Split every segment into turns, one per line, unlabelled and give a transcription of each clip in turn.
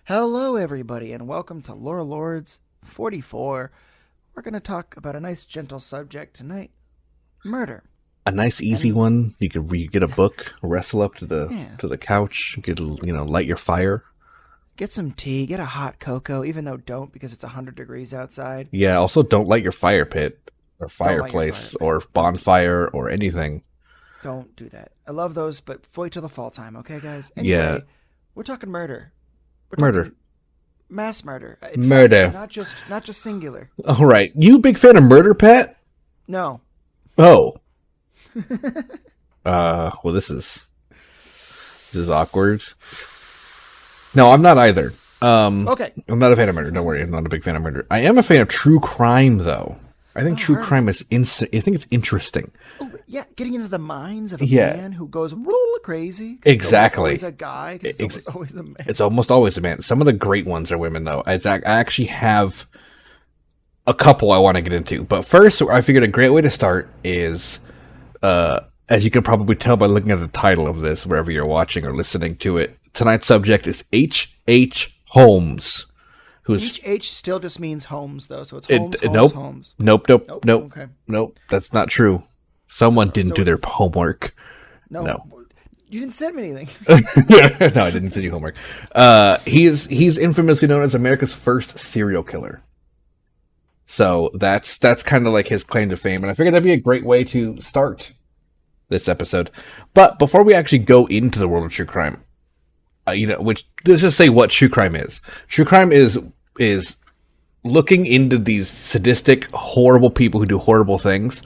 Hello, everybody, and welcome to Lore Lords 44. We're going to talk about a nice, gentle subject tonight: murder.
A nice, easy
And
one. You could get a book, wrestle up to the
yeah,
to the couch, light your fire.
get some tea, get a hot cocoa, even though don't because it's 100 degrees outside.
Yeah. Also, don't light your fire pit or
Don't light your fire
fireplace
pit.
or bonfire or anything.
Don't do that. I love those, but wait till the fall time, okay, guys? Anyway,
Yeah.
we're talking murder. We're
Murder.
talking mass murder. In
Murder.
fact, not just singular.
All right. You a big fan of murder, Pat?
No.
Oh. Well, this is awkward. No, I'm not either.
Okay.
I'm not a fan of murder. Don't worry, I'm not a big fan of murder. I am a fan of true crime, though. I think true crime is I think it's interesting.
Oh, yeah, getting into the minds of a
Yeah.
man who goes crazy.
Exactly.
It's always a guy. 'Cause it's almost always a man.
It's almost always a man. Some of the great ones are women, though. I actually have a couple I want to get into. But first, I figured a great way to start is, as you can probably tell by looking at the title of this, wherever you're watching or listening to it, tonight's subject is H. Holmes. Who's
H still just means Holmes, though, so it's
it,
Holmes,
nope,
Holmes.
nope,
Okay.
nope. That's not true. Someone didn't do their homework. No.
You didn't send me anything.
No, I didn't do homework. He's infamously known as America's first serial killer. So that's kind of like his claim to fame, and I figured that'd be a great way to start this episode. But before we actually go into the world of true crime, let's just say what true crime is. True crime is looking into these sadistic, horrible people who do horrible things.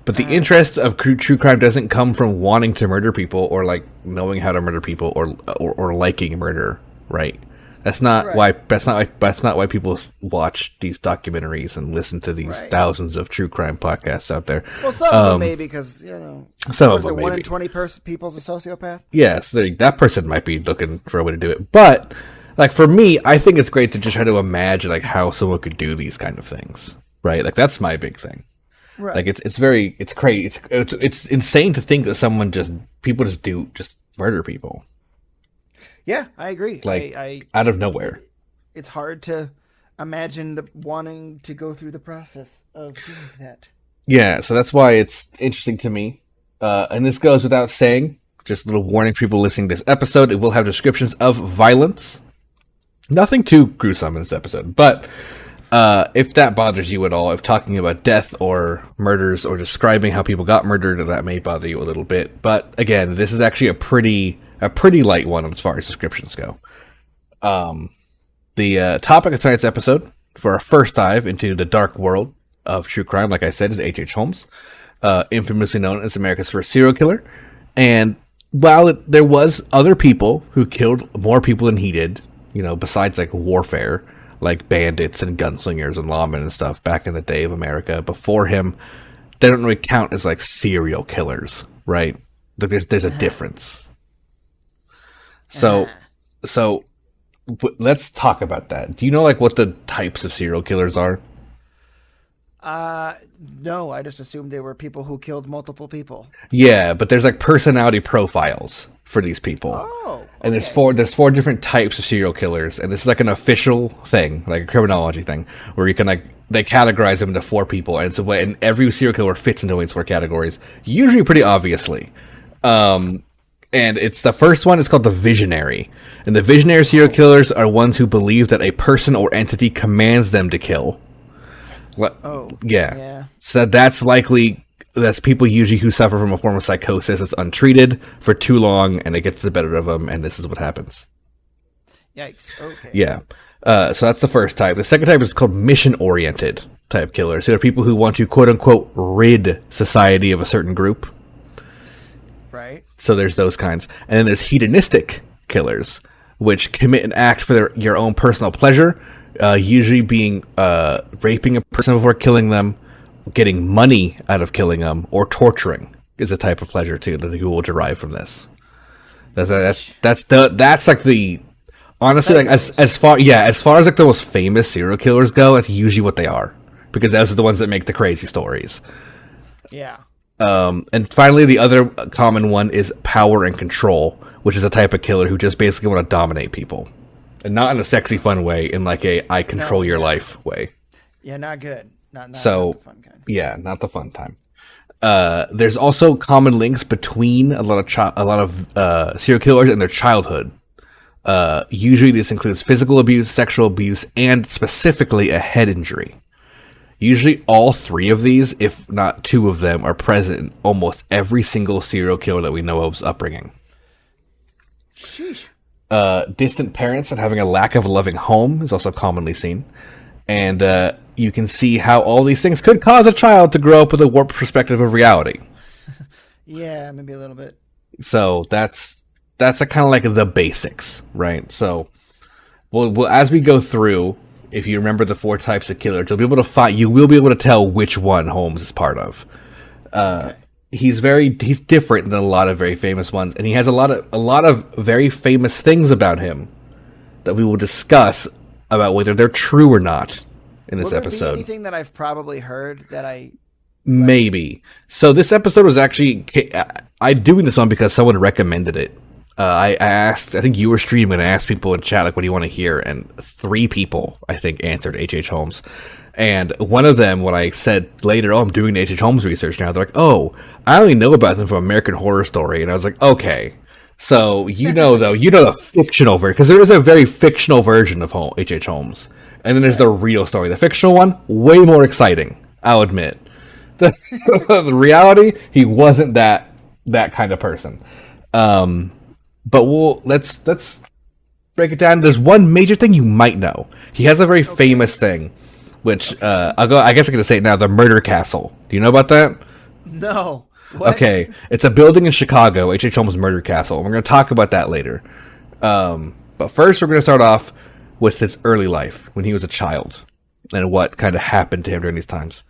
But the interest of true crime doesn't come from wanting to murder people or like knowing how to murder people or liking murder, right? That's not why people watch these documentaries and listen to these thousands of true crime podcasts out there.
Well, some of them maybe because
some of them
one in
maybe.
20 people's a sociopath.
Yes, that person might be looking for a way to do it. But like for me, I think it's great to just try to imagine like how someone could do these kind of things, right? Like that's my big thing.
Right.
Like it's crazy. It's insane to think that people just murder people.
Yeah, I agree.
Like out of nowhere.
It's hard to imagine wanting to go through the process of doing that.
Yeah, so that's why it's interesting to me. And this goes without saying. Just a little warning for people listening to this episode. It will have descriptions of violence. Nothing too gruesome in this episode, but if that bothers you at all, if talking about death or murders or describing how people got murdered, that may bother you a little bit. But again, this is actually a pretty light one as far as descriptions go. The topic of tonight's episode, for our first dive into the dark world of true crime, like I said, is H. Holmes, infamously known as America's first serial killer. And while there was other people who killed more people than he did, besides like warfare, like bandits and gunslingers and lawmen and stuff back in the day of America before him, they don't really count as like serial killers, right? There's a difference. So let's talk about that. Do you know like what the types of serial killers are?
No, I just assumed they were people who killed multiple people.
Yeah, but there's like personality profiles for these people.
Oh, okay.
And there's four different types of serial killers, and this is like an official thing, like a criminology thing, where you can they categorize them into four people, and it's a way, and every serial killer fits into these four categories, usually pretty obviously. And it's the first one is called the visionary, and the visionary serial killers are ones who believe that a person or entity commands them to kill. Yeah. So that's people usually who suffer from a form of psychosis that's untreated for too long, and it gets the better of them, and this is what happens.
Yikes. Okay.
Yeah. So that's the first type. The second type is called mission-oriented type killers. So they're people who want to, quote-unquote, rid society of a certain group.
Right.
So there's those kinds. And then there's hedonistic killers, which commit an act for your own personal pleasure, usually being raping a person before killing them, getting money out of killing them, or torturing is a type of pleasure too that you will derive from this. That's like the honestly like as far as like the most famous serial killers go, that's usually what they are, because those are the ones that make the crazy stories.
Yeah.
And finally, the other common one is power and control, which is a type of killer who just basically want to dominate people and not in a sexy, fun way. In like a I control your life way.
Yeah, not good. Not
So,
the fun kind.
yeah, not the fun time. There's also common links between a lot of serial killers and their childhood. Usually, this includes physical abuse, sexual abuse, and specifically a head injury. Usually, all three of these, if not two of them, are present in almost every single serial killer that we know of's upbringing.
Sheesh.
Distant parents and having a lack of a loving home is also commonly seen. And you can see how all these things could cause a child to grow up with a warped perspective of reality.
Yeah, maybe a little bit.
So that's a kind of like the basics, right? So, well, as we go through, if you remember the 4 types of killers, you will be able to tell which one Holmes is part of. Okay. He's different than a lot of very famous ones, and he has a lot of very famous things about him that we will discuss about whether they're true or not in this episode.
Anything that I've probably heard that I
maybe. So this episode was actually I'm doing this one because someone recommended it. I asked, I think you were streaming, and I asked people in chat, like, what do you want to hear? And 3 people, I think, answered H.H. Holmes. And one of them, when I said later, I'm doing H.H. Holmes research now, they're like, oh, I only know about them from American Horror Story. And I was like, okay. So, you know the fictional version, because there is a very fictional version of H.H. Holmes. And then there's the real story. The fictional one, way more exciting, I'll admit. The reality, he wasn't that kind of person. But let's break it down. There's one major thing you might know. He has a very famous thing, which I guess I can say it now. The Murder Castle. Do you know about that?
No. What?
Okay, it's a building in Chicago, H.H. Holmes Murder Castle. We're going to talk about that later. But first, we're going to start off with his early life when he was a child and what kind of happened to him during these times.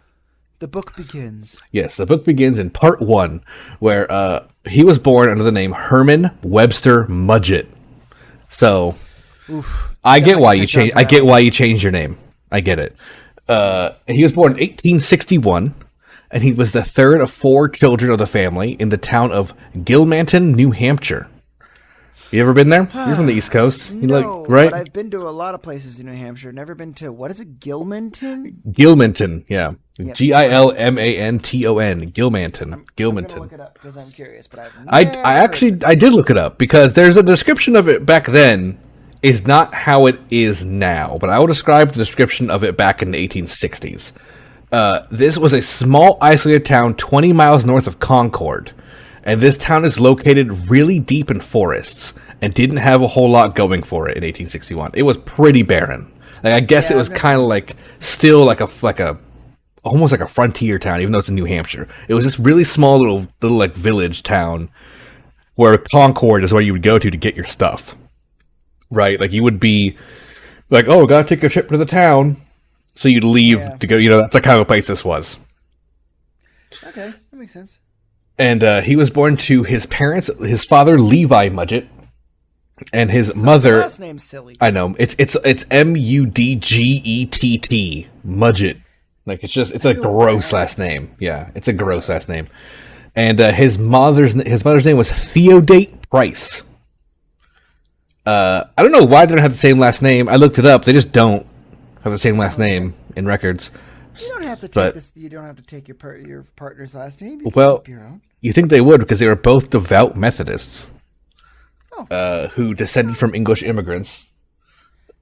The book begins.
Yes, the book begins in part 1, where he was born under the name Herman Webster Mudgett. So, I get why you changed your name. I get it. He was born in 1861, and he was the 3rd of 4 children of the family in the town of Gilmanton, New Hampshire. You ever been there? You're from the East Coast.
No,
right?
But I've been to a lot of places in New Hampshire. Never been to, what is it, Gilmanton?
Gilmanton, yeah.
Yep.
Gilmanton. Gilmanton.
I'm gonna look it up because I'm curious, but
I did look it up because there's a description of it back then is not how it is now, but I will describe the description of it back in the 1860s. This was a small isolated town 20 miles north of Concord, and this town is located really deep in forests and didn't have a whole lot going for it in 1861. It was pretty barren. Like, I guess it was kind of like still like a almost like a frontier town, even though it's in New Hampshire. It was this really small little like village town where Concord is where you would go to get your stuff, right? Like, you would be like, oh, gotta take a trip to the town, so you'd leave to go. That's the kind of place this was.
Okay, that makes sense.
And he was born to his parents, his father Levi Mudgett, and his mother.
Last name's silly.
I know it's Mudgett, Mudgett. Like, it's a gross last name. Yeah, it's a gross last name. And his mother's name was Theodate Price. I don't know why they don't have the same last name. I looked it up. They just don't have the same last name in records.
You don't have to take this. You don't have to take your partner's last name. You
well,
keep your own.
You think they would because they were both devout Methodists,
Oh.
who descended from English immigrants.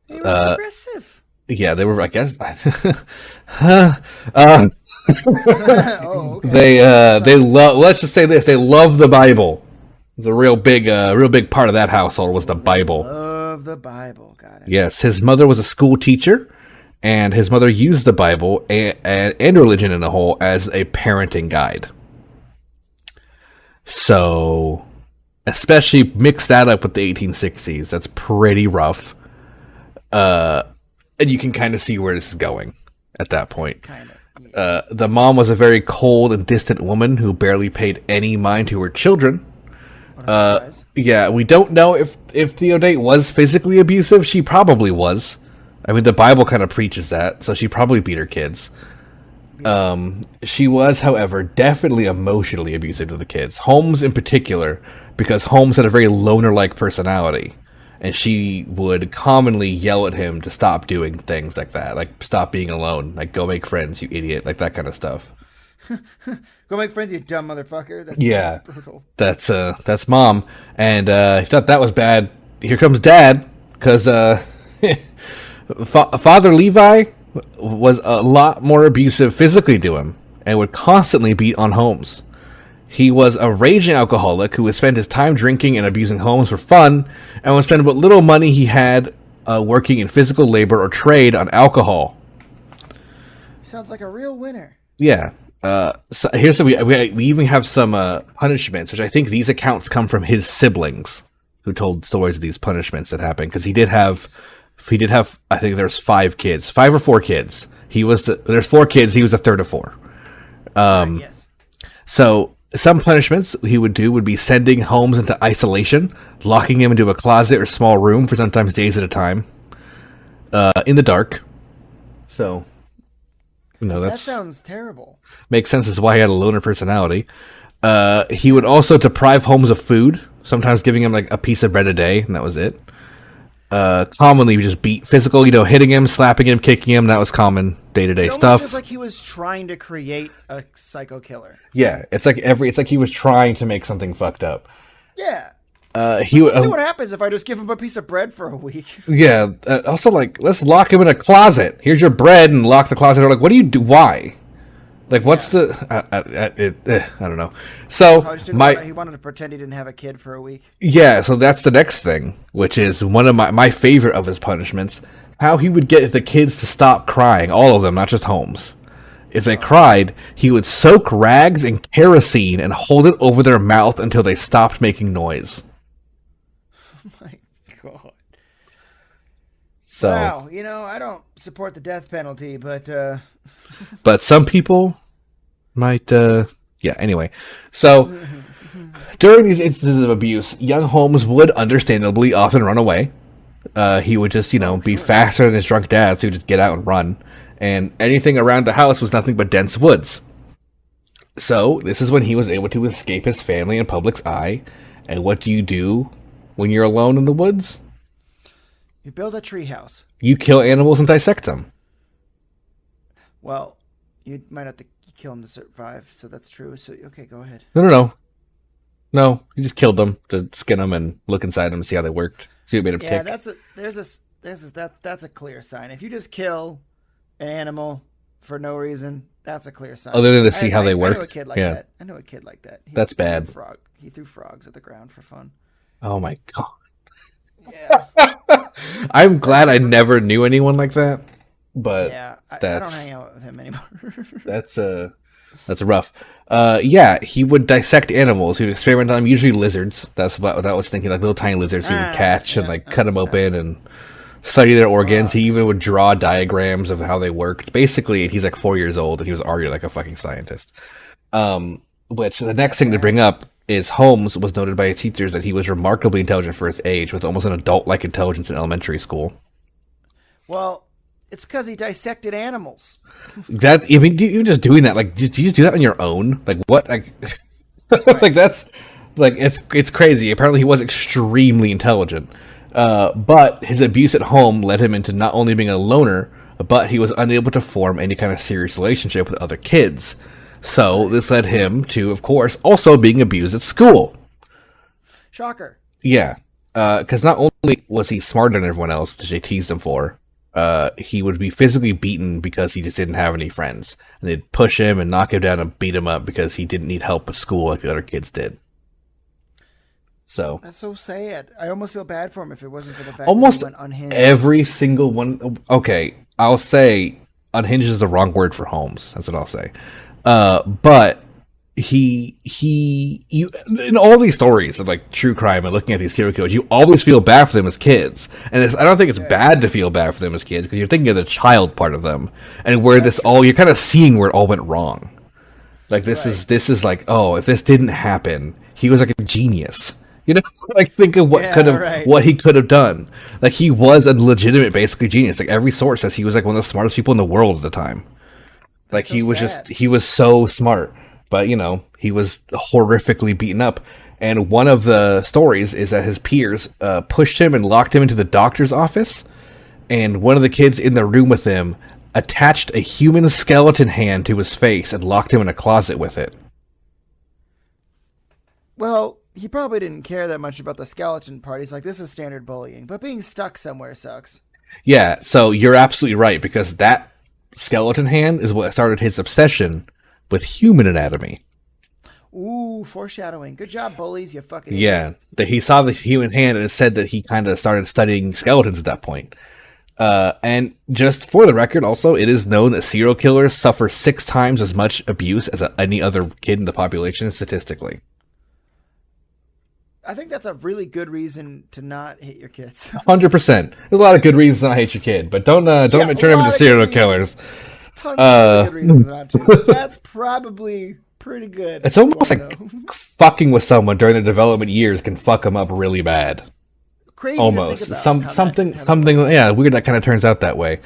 They were progressive.
Yeah, they were. I guess.
Oh, okay.
They love. Let's just say this: they love the Bible. The real big part of that household was the Bible.
Love the Bible. Got it.
Yes, his mother was a school teacher, and his mother used the Bible and religion in a whole as a parenting guide. So, especially mix that up with the 1860s, that's pretty rough. And you can kind of see where this is going at that point.
Kind of. Yeah.
The mom was a very cold and distant woman who barely paid any mind to her children.
What a surprise.
Yeah, we don't know if Theodate was physically abusive. She probably was. I mean, the Bible kind of preaches that, so she probably beat her kids. She was, however, definitely emotionally abusive to the kids. Holmes in particular, because Holmes had a very loner-like personality. and she would commonly yell at him to stop doing things like that, like stop being alone, like go make friends, you idiot, like that kind of stuff.
Go make friends, you dumb motherfucker.
Yeah,
that's brutal.
That's mom, and he thought that was bad. Here comes dad, because Father Levi was a lot more abusive physically to him, and would constantly beat on Holmes. He was a raging alcoholic who would spend his time drinking and abusing Holmes for fun, and would spend what little money he had working in physical labor or trade on alcohol.
Sounds like a real winner.
Yeah. So here's we even have some punishments, which I think these accounts come from his siblings, who told stories of these punishments that happened, because he did have I think there's 5 or 4 kids. There's 4 kids. He was the third of 4.
Yes.
So some punishments he would do would be sending Holmes into isolation, locking him into a closet or small room for sometimes days at a time, in the dark. So,
that sounds terrible.
Makes sense as why he had a loner personality. He would also deprive Holmes of food, sometimes giving him like a piece of bread a day, and that was it. Commonly, we just beat physical, hitting him, slapping him, kicking him. That was common day-to-day stuff.
It feels like he was trying to create a psycho killer.
Yeah, it's like he was trying to make something fucked up.
Yeah.
Let's
see what happens if I just give him a piece of bread for a week.
Yeah. Also, let's lock him in a closet. Here's your bread, and lock the closet door. Like, what do you do? Why? Like, what's the? I don't know. So
he wanted to pretend he didn't have a kid for a week.
Yeah. So that's the next thing, which is one of my favorite of his punishments. How he would get the kids to stop crying, all of them, not just Holmes. If they cried, he would soak rags in kerosene and hold it over their mouth until they stopped making noise.
Oh my God.
So,
wow, I don't support the death penalty, but
but some people might anyway. So during these instances of abuse, young Holmes would understandably often run away. He would just, be faster than his drunk dad, so he would just get out and run. And anything around the house was nothing but dense woods. So this is when he was able to escape his family and public's eye. And what do you do when you're alone in the woods?
You build a treehouse.
You kill animals and dissect them.
Well, you might have to kill them to survive, so that's true. So okay, go ahead.
No, you just killed them to skin them and look inside them and see how they worked. See what made them tick.
Yeah, that's a clear sign. If you just kill an animal for no reason, that's a clear sign.
Other than to see how they work.
I know a kid like that. I know a kid like that.
That's bad.
He threw frogs at the ground for fun.
Oh my God.
Yeah.
I'm glad I never knew anyone like that. But
yeah, I don't hang out with him anymore.
That's rough. He would dissect animals. He would experiment on them, usually lizards. That's what I was thinking, like little tiny lizards he would catch and cut them open and study their organs. He even would draw diagrams of how they worked. Basically, he's like 4 years old and he was already like a fucking scientist. Which the next thing to bring up is Holmes was noted by his teachers that he was remarkably intelligent for his age, with almost an adult-like intelligence in elementary school.
Well, it's because he dissected animals.
Even just doing that, like, do you just do that on your own? Like, what? Like, like that's like it's crazy. Apparently, he was extremely intelligent, but his abuse at home led him into not only being a loner, but he was unable to form any kind of serious relationship with other kids. So this led him to, of course, also being abused at school.
Shocker.
Yeah, because not only was he smarter than everyone else, which they teased him for, he would be physically beaten because he just didn't have any friends. And they'd push him and knock him down and beat him up because he didn't need help with school like the other kids did. So
that's so sad. I almost feel bad for him if it wasn't for the fact
almost
that he went unhinged.
Every single one. Okay, I'll say unhinged is the wrong word for Holmes. That's what I'll say. But he in all these stories of like true crime and looking at these serial killers, you always feel bad for them as kids, and I don't think it's bad to feel bad for them as kids because you're thinking of the child part of them, and where you're kind of seeing where it all went wrong. Like this is like, oh, if this didn't happen, he was like a genius. Like think of what he could have done. Like he was a legitimate, basically genius. Like every source says he was like one of the smartest people in the world at the time. Like he was so smart, but he was horrifically beaten up. And one of the stories is that his peers pushed him and locked him into the doctor's office. And one of the kids in the room with him attached a human skeleton hand to his face and locked him in a closet with it.
Well, he probably didn't care that much about the skeleton part. He's like, this is standard bullying, but being stuck somewhere sucks.
Yeah, so you're absolutely right, because that skeleton hand is what started his obsession with human anatomy.
Ooh, foreshadowing. Good job, bullies, you fucking
Yeah,
idiot.
that he saw the human hand and it said that he kind of started studying skeletons at that point. And just for the record, also, it is known that serial killers suffer 6 times as much abuse as any other kid in the population statistically.
I think that's a really good reason to not hit your kids.
100%. There's a lot of good reasons to not hate your kid, but don't turn them into serial killers.
Tons of good reasons not to. That's probably pretty good.
It's almost like fucking with someone during their development years can fuck them up really bad.
Crazy
Almost
to think about
something yeah, weird that kind of turns out that way.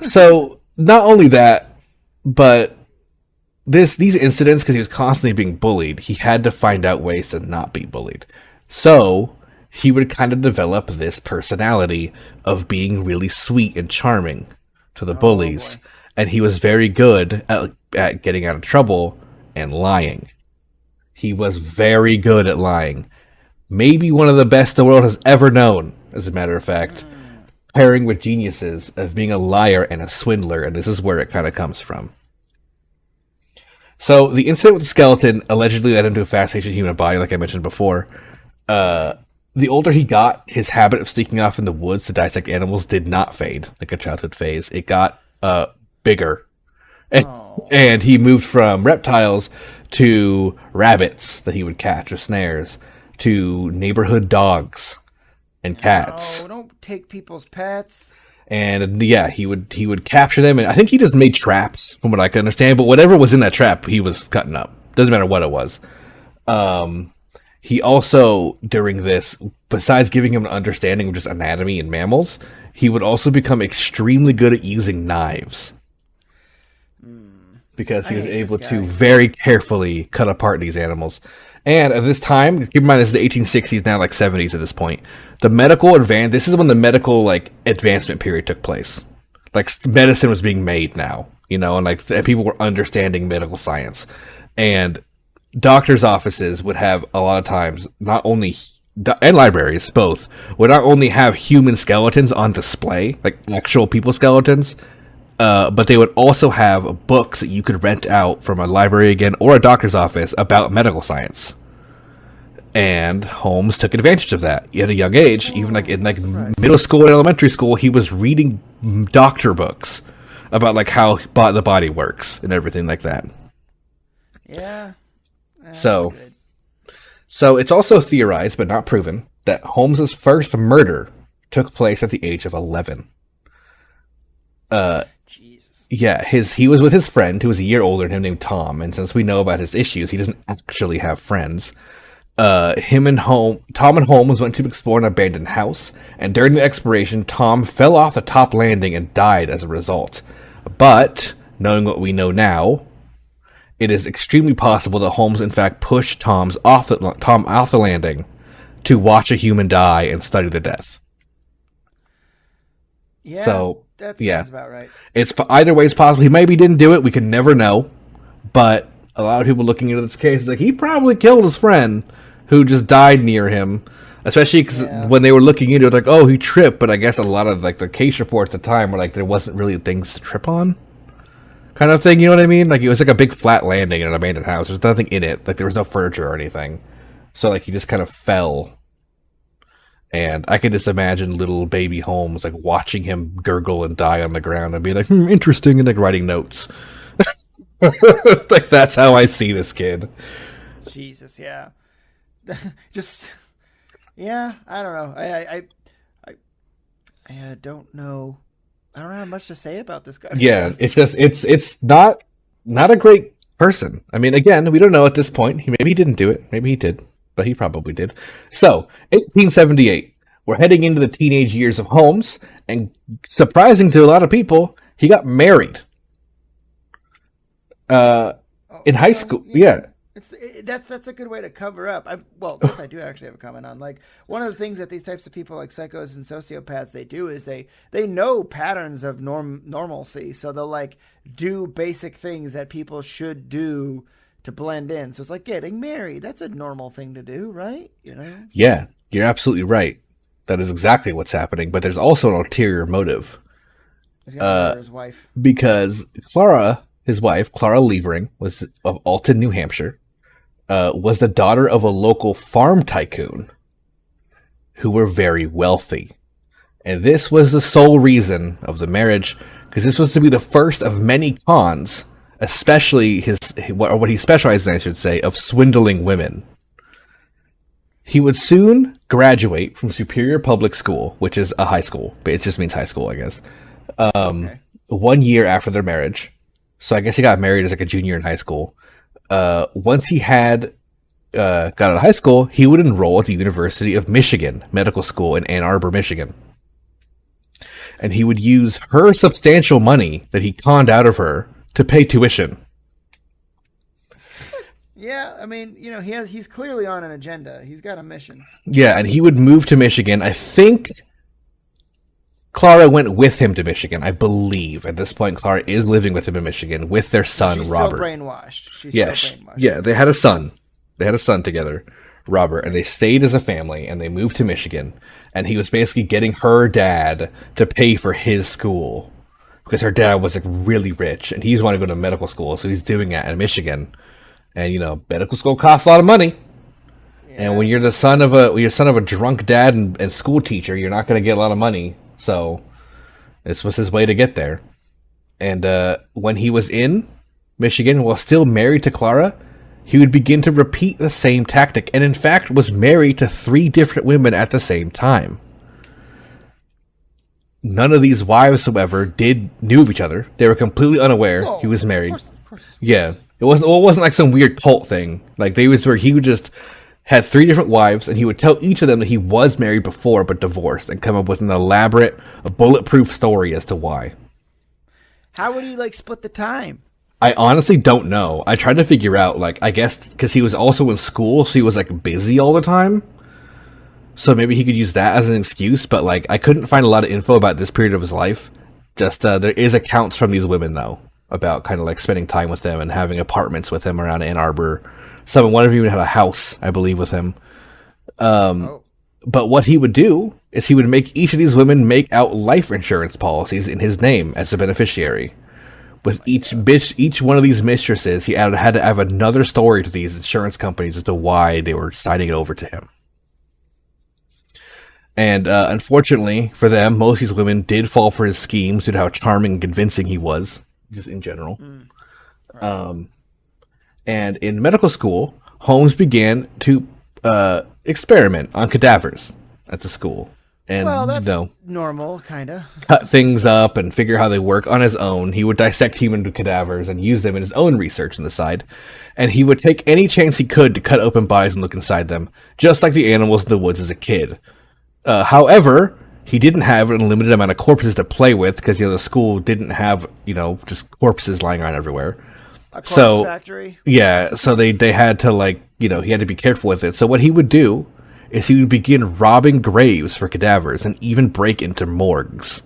So not only that, but these incidents, because he was constantly being bullied, he had to find out ways to not be bullied. So he would kind of develop this personality of being really sweet and charming to the bullies, and he was very good at getting out of trouble and lying. He was very good at lying. Maybe one of the best the world has ever known, as a matter of fact. Pairing with geniuses of being a liar and a swindler, and this is where it kind of comes from. So the incident with the skeleton allegedly led him to a fascination with the human body, like I mentioned before. The older he got, his habit of sneaking off in the woods to dissect animals did not fade, like a childhood phase. It got bigger. And he moved from reptiles to rabbits that he would catch with snares, to neighborhood dogs and cats.
Oh, don't take people's pets.
And yeah, he would capture them, and I think he just made traps, from what I can understand. But whatever was in that trap, he was cutting up. Doesn't matter what it was. He also, during this, besides giving him an understanding of just anatomy and mammals, he would also become extremely good at using knives. Because he was able to very carefully cut apart these animals. And at this time, keep in mind this is the 1860s, now like 70s at this point. The medical this is when the medical advancement period took place. Like medicine was being made now, and people were understanding medical science. And doctors' offices would have a lot of times and libraries both would not only have human skeletons on display, like actual people skeletons, but they would also have books that you could rent out from a library again or a doctor's office about medical science. And Holmes took advantage of that at a young age. Even in middle school and elementary school, he was reading doctor books about how the body works and everything like that.
Yeah.
So it's also theorized, but not proven, that Holmes's first murder took place at the age of 11.
Jesus.
Yeah, he was with his friend who was a year older than him, named Tom, and since we know about his issues, he doesn't actually have friends. Tom and Holmes went to explore an abandoned house, and during the exploration, Tom fell off the top landing and died as a result. But, knowing what we know now, it is extremely possible that Holmes in fact pushed Tom off the landing to watch a human die and study the death.
Yeah,
so,
that sounds about right.
It's either way is possible. He maybe didn't do it. We can never know. But a lot of people looking into this case is he probably killed his friend who just died near him. Especially because when they were looking into it, he tripped. But I guess a lot of the case reports at the time were there wasn't really things to trip on, kind of thing. You know what I mean? It was a big flat landing in an abandoned house. There's nothing in it. There was no furniture or anything. So he just kind of fell. And I could just imagine little baby Holmes watching him gurgle and die on the ground and be interesting, and writing notes. That's how I see this kid.
Jesus, yeah. Just, yeah, I don't know. I don't know. I don't have much to say about this guy.
Yeah, it's not a great person. I mean, again, we don't know at this point. Maybe he didn't do it. Maybe he did, but he probably did. So, 1878. We're heading into the teenage years of Holmes, and surprising to a lot of people, he got married. In high school, yeah.
That's a good way to cover up. This I do actually have a comment on. Like, one of the things that these types of people, like psychos and sociopaths, they do is they know patterns of normalcy, so they'll like do basic things that people should do to blend in. So it's like getting married. That's a normal thing to do, right? You know?
Yeah, you're absolutely right. That is exactly what's happening. But there's also an ulterior motive.
He's gonna murder his wife.
Because his wife, Clara Levering, was of Alton, New Hampshire, was the daughter of a local farm tycoon who were very wealthy. And this was the sole reason of the marriage, because this was to be the first of many cons, especially what he specialized in, I should say, of swindling women. He would soon graduate from Superior Public School, which is a high school, but it just means high school, I guess. Okay. 1 year after their marriage. So I guess he got married as like a junior in high school. Once he had got out of high school, he would enroll at the University of Michigan Medical School in Ann Arbor, Michigan. And he would use her substantial money that he conned out of her to pay tuition.
Yeah, I mean, you know, he's clearly on an agenda. He's got a mission.
Yeah, and he would move to Michigan. I think Clara went with him to Michigan, I believe. At this point, Clara is living with him in Michigan with their son,
She's
Robert.
Still brainwashed. She's
still brainwashed. Yeah, they had a son. They had a son together, Robert, and they stayed as a family, and they moved to Michigan. And he was basically getting her dad to pay for his school because her dad was like really rich, and he just wanted to go to medical school, so he's doing that in Michigan. And you know, medical school costs a lot of money. Yeah. And when you're the son of a drunk dad and school teacher, you're not going to get a lot of money. So this was his way to get there. And when he was in Michigan, while still married to Clara, he would begin to repeat the same tactic, and in fact was married to 3 different women at the same time. None of these wives, however, knew of each other. They were completely unaware he was married.
Of course.
Yeah. It wasn't like some weird cult thing. Like he would just had 3 different wives, and he would tell each of them that he was married before but divorced, and come up with an elaborate, bulletproof story as to why.
How would he split the time?
I honestly don't know. I tried to figure out, I guess because he was also in school, so he was busy all the time. So maybe he could use that as an excuse, but I couldn't find a lot of info about this period of his life. Just there is accounts from these women though about kind of spending time with them and having apartments with him around Ann Arbor. One of them even had a house, I believe, with him. But what he would do is he would make each of these women make out life insurance policies in his name as a beneficiary. With each one of these mistresses, he had to have another story to these insurance companies as to why they were signing it over to him. And unfortunately for them, most of these women did fall for his schemes due to how charming and convincing he was, just in general. Right. And in medical school, Holmes began to experiment on cadavers at the school. And,
that's normal, kind of.
Cut things up and figure how they work on his own. He would dissect human cadavers and use them in his own research on the side. And he would take any chance he could to cut open bodies and look inside them, just like the animals in the woods as a kid. However, he didn't have an unlimited amount of corpses to play with because the school didn't have just corpses lying around everywhere.
A corpse factory.
Yeah, so they had to he had to be careful with it. So what he would do is he would begin robbing graves for cadavers and even break into morgues.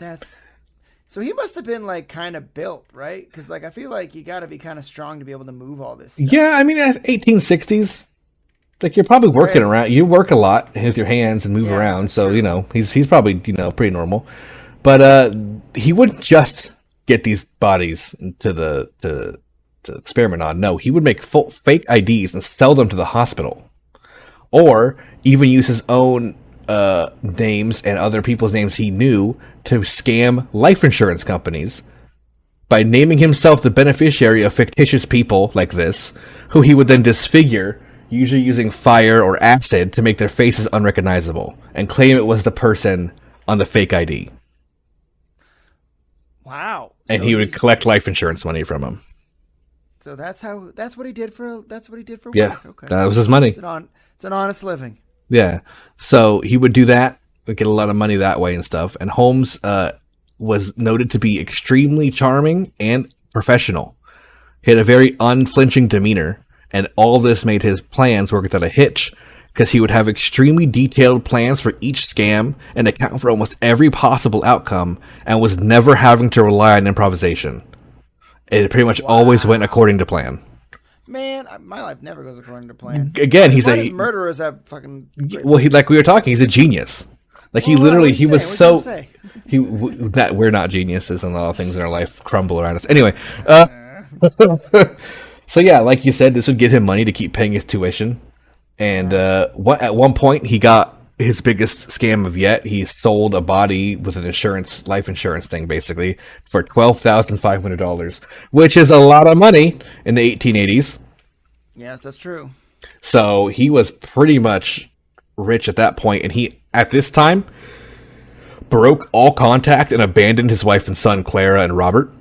So he must have been kind of built, right? Because I feel like you got to be kind of strong to be able to move all this stuff.
Yeah, I mean, 1860s. You're probably working around. You work a lot with your hands and move around, so he's probably pretty normal. But he wouldn't just get these bodies to experiment on. No, he would make fake IDs and sell them to the hospital, or even use his own names and other people's names he knew to scam life insurance companies by naming himself the beneficiary of fictitious people like this, who he would then disfigure, usually using fire or acid to make their faces unrecognizable, and claim it was the person on the fake ID.
Wow.
And he would collect life insurance money from him.
So that's what he did for
yeah,
work. Okay.
That was his money.
It's an honest living.
Yeah. So he would do that, would get a lot of money that way and stuff. And Holmes was noted to be extremely charming and professional. He had a very unflinching demeanor, and all of this made his plans work without a hitch, because he would have extremely detailed plans for each scam and account for almost every possible outcome, and was never having to rely on improvisation. It pretty much always went according to plan.
Man, my life never goes according to plan.
Again, he's
Why does murderers have fucking...
well, he, like we were talking, he's a genius. Like he literally, he was so that we're not geniuses, and a lot of things in our life crumble around us. Anyway, so yeah, like you said, this would get him money to keep paying his tuition. And at one point, he got his biggest scam of yet. He sold a body with an life insurance thing, basically, for $12,500, which is a lot of money in the 1880s.
Yes, that's true.
So he was pretty much rich at that point, and he, at this time, broke all contact and abandoned his wife and son, Clara and Robert.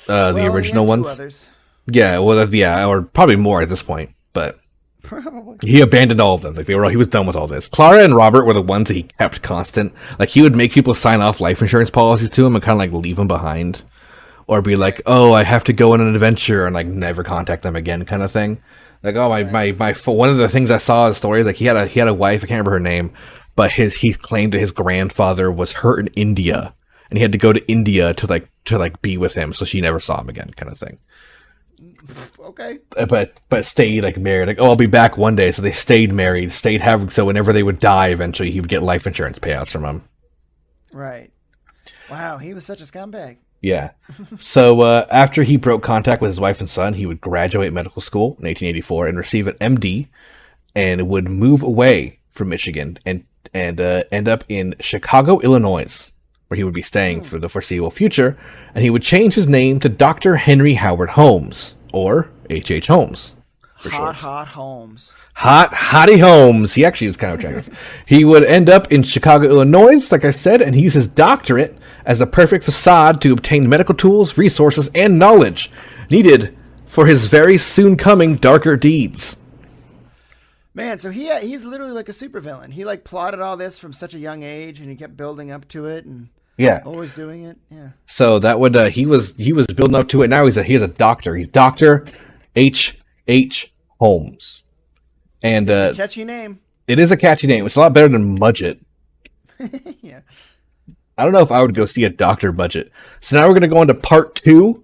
The original ones.
Others.
Yeah, well, yeah, or probably more at this point, but
probably
he abandoned all of them. Like he was done with all this. Clara and Robert were the ones that he kept constant. Like he would make people sign off life insurance policies to him and kind of like leave them behind, or be like, "Oh, I have to go on an adventure," and like never contact them again, kind of thing. Like, oh, my one of the things I saw in the story is like he had a wife, I can't remember her name, but he claimed that his grandfather was hurt in India, and he had to go to India to be with him, so she never saw him again, kind of thing.
Okay.
But stayed like married. Like, oh, I'll be back one day. So they stayed married, so whenever they would die, eventually he would get life insurance payouts from him.
Right. Wow, he was such a scumbag.
Yeah. So after he broke contact with his wife and son, he would graduate medical school in 1884 and receive an MD, and would move away from Michigan and end up in Chicago, Illinois, where he would be staying for the foreseeable future, and he would change his name to Dr. Henry Howard Holmes, or H.H. Holmes.
Hot Holmes.
Hottie Holmes. He actually is kind of attractive. He would end up in Chicago, Illinois, like I said, and he used his doctorate as a perfect facade to obtain medical tools, resources, and knowledge needed for his very soon coming darker deeds.
Man, so he's literally like a supervillain. He like plotted all this from such a young age, and he kept building up to it, and always doing it. Yeah.
So that would he was building up to it. Now he's a doctor. He's Dr. H. Holmes. And
it's a catchy name.
It is a catchy name. It's a lot better than Budget.
Yeah.
I don't know if I would go see a Dr. Budget. So now we're going to go into part 2,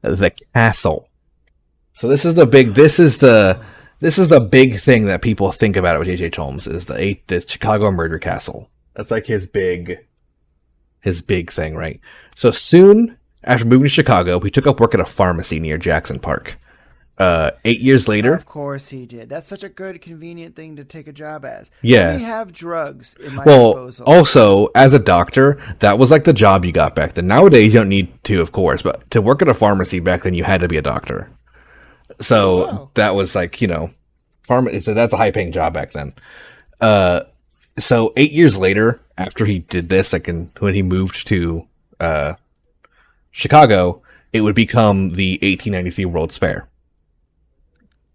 the castle. So this is the big thing that people think about with H.H. Holmes is the Chicago murder castle. That's like his big thing, right? So soon after moving to Chicago, he took up work at a pharmacy near Jackson Park. 8 years later.
Of course he did. That's such a good, convenient thing to take a job as.
Yeah.
Let me have drugs in my disposal.
Also, as a doctor, that was like the job you got back then. Nowadays, you don't need to, of course, but to work at a pharmacy back then, you had to be a doctor. So that was like, so that's a high-paying job back then. So 8 years later, after he did this, when he moved to Chicago, it would become the 1893 World's Fair.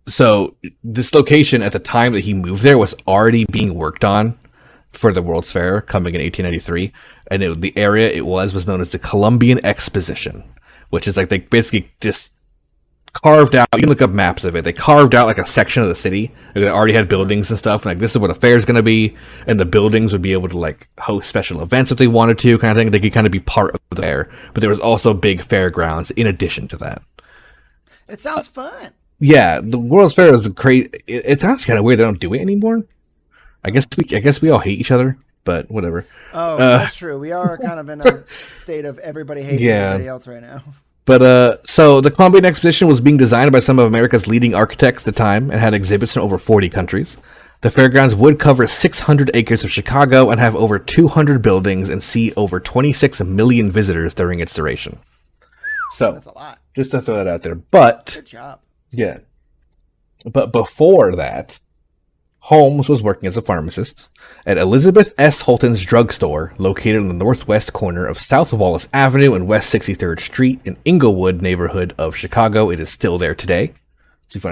So this location at the time that he moved there was already being worked on for the World's Fair coming in 1893, and the area it was known as the Columbian Exposition, which is like they basically just carved out. You can look up maps of it. They carved out like a section of the city. They already had buildings and stuff. Like this is what a fair is going to be, and the buildings would be able to like host special events if they wanted to, kind of thing. They could kind of be part of the fair, but there was also big fairgrounds in addition to that.
It sounds fun.
Yeah, the World's Fair is great. It sounds kind of weird they don't do it anymore. I guess we all hate each other, but whatever.
Oh, that's true. We are kind of in a state of everybody hates everybody else right now.
But so the Columbian Exposition was being designed by some of America's leading architects at the time and had exhibits in over 40 countries. The fairgrounds would cover 600 acres of Chicago and have over 200 buildings and see over 26 million visitors during its duration. So
that's a lot.
Just to throw that out there. But
good job.
Yeah. But before that, Holmes was working as a pharmacist at Elizabeth S. Holton's drugstore, located on the northwest corner of South Wallace Avenue and West 63rd Street in Inglewood neighborhood of Chicago. It is still there today. So if you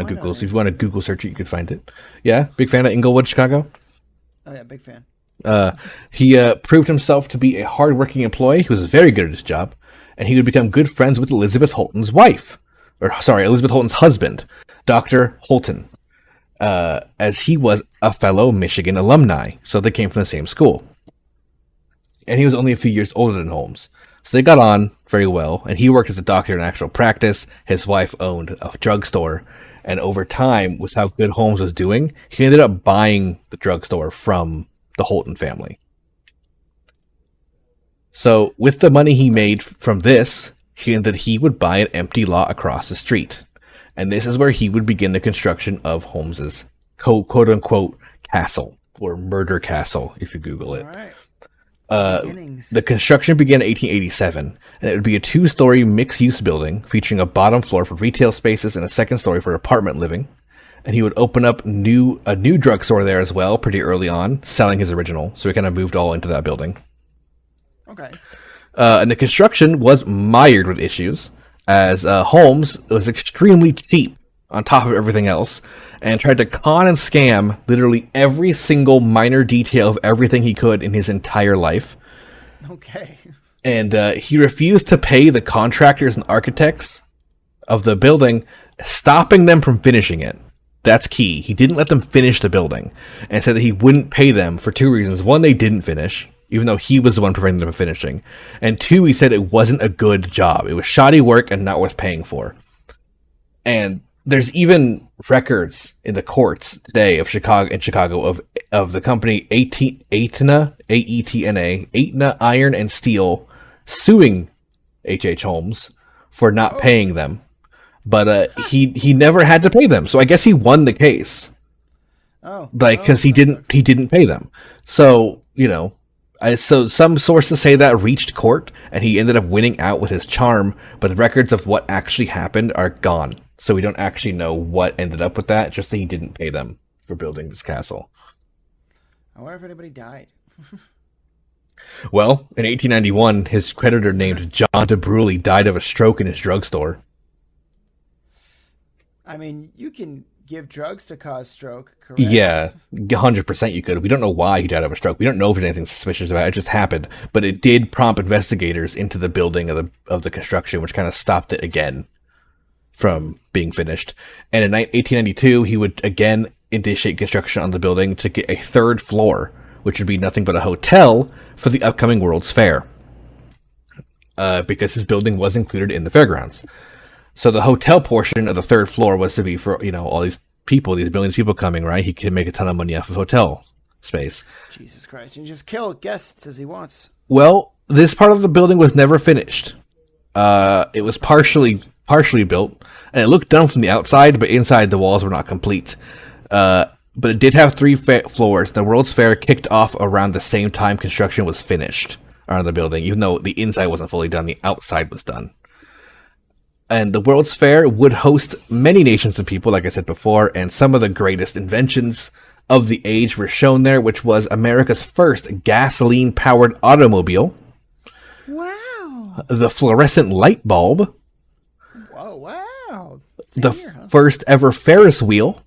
want to Google search it, you could find it. Yeah, big fan of Inglewood, Chicago?
Oh yeah, big fan.
He proved himself to be a hardworking employee who was very good at his job, and he would become good friends with Elizabeth Holton's wife, Elizabeth Holton's husband, Dr. Holton, as he was a fellow Michigan alumni, so they came from the same school. And he was only a few years older than Holmes. So they got on very well, and he worked as a doctor in actual practice. His wife owned a drugstore, and over time, with how good Holmes was doing, he ended up buying the drugstore from the Holton family. So with the money he made from this, he would buy an empty lot across the street. And this is where he would begin the construction of Holmes's quote-unquote castle, or murder castle, if you Google it.
All right.
The construction began in 1887, and it would be a 2-story mixed-use building featuring a bottom floor for retail spaces and a second story for apartment living. And he would open up a new drugstore there as well pretty early on, selling his original. So he kind of moved all into that building.
Okay.
And the construction was mired with issues, as Holmes was extremely cheap on top of everything else, and tried to con and scam literally every single minor detail of everything he could in his entire life.
Okay.
And he refused to pay the contractors and architects of the building, stopping them from finishing it. That's key. He didn't let them finish the building, and said that he wouldn't pay them for 2 reasons. One, they didn't finish, even though he was the one preventing them from finishing. And 2, he said it wasn't a good job. It was shoddy work and not worth paying for. And there's even records in the courts today of Chicago of the company Aetna Iron and Steel suing H.H. Holmes for not paying them. But he never had to pay them. So I guess he won the case. Because he didn't pay them. So, so some sources say that reached court, and he ended up winning out with his charm, but the records of what actually happened are gone. So we don't actually know what ended up with that, just that he didn't pay them for building this castle.
I wonder if anybody died.
Well, in 1891, his creditor named John de Bruley died of a stroke in his drugstore.
I mean, you can give drugs to cause stroke, correct?
Yeah, 100% you could. We don't know why he died of a stroke. We don't know if there's anything suspicious about it. It just happened. But it did prompt investigators into the building of the construction, which kind of stopped it again from being finished. And in 1892, he would again initiate construction on the building to get a 3rd floor, which would be nothing but a hotel for the upcoming World's Fair, because his building was included in the fairgrounds. So the hotel portion of the 3rd floor was to be for, all these people, these millions of people coming, right? He could make a ton of money off of hotel space.
Jesus Christ. You just kill guests as he wants.
Well, this part of the building was never finished. It was partially built, and it looked done from the outside, but inside the walls were not complete. But it did have 3 floors. The World's Fair kicked off around the same time construction was finished around the building, even though the inside wasn't fully done, the outside was done. And the World's Fair would host many nations of people, like I said before, and some of the greatest inventions of the age were shown there, which was America's first gasoline-powered automobile.
Wow.
The fluorescent light bulb.
Whoa, wow.
The first ever Ferris wheel.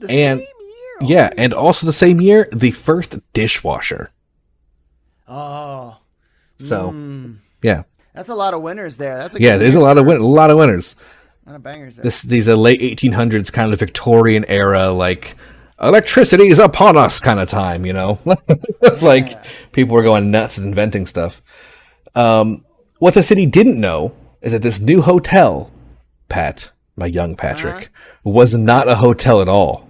Same year.
Yeah, and also the same year, the first dishwasher.
Oh.
So, yeah.
That's a lot of winners there.
There's a lot of winners. A
lot of bangers there.
These are late 1800s kind of Victorian era, like, electricity is upon us kind of time, People were going nuts and inventing stuff. What the city didn't know is that this new hotel, Pat, my young Patrick, was not a hotel at all.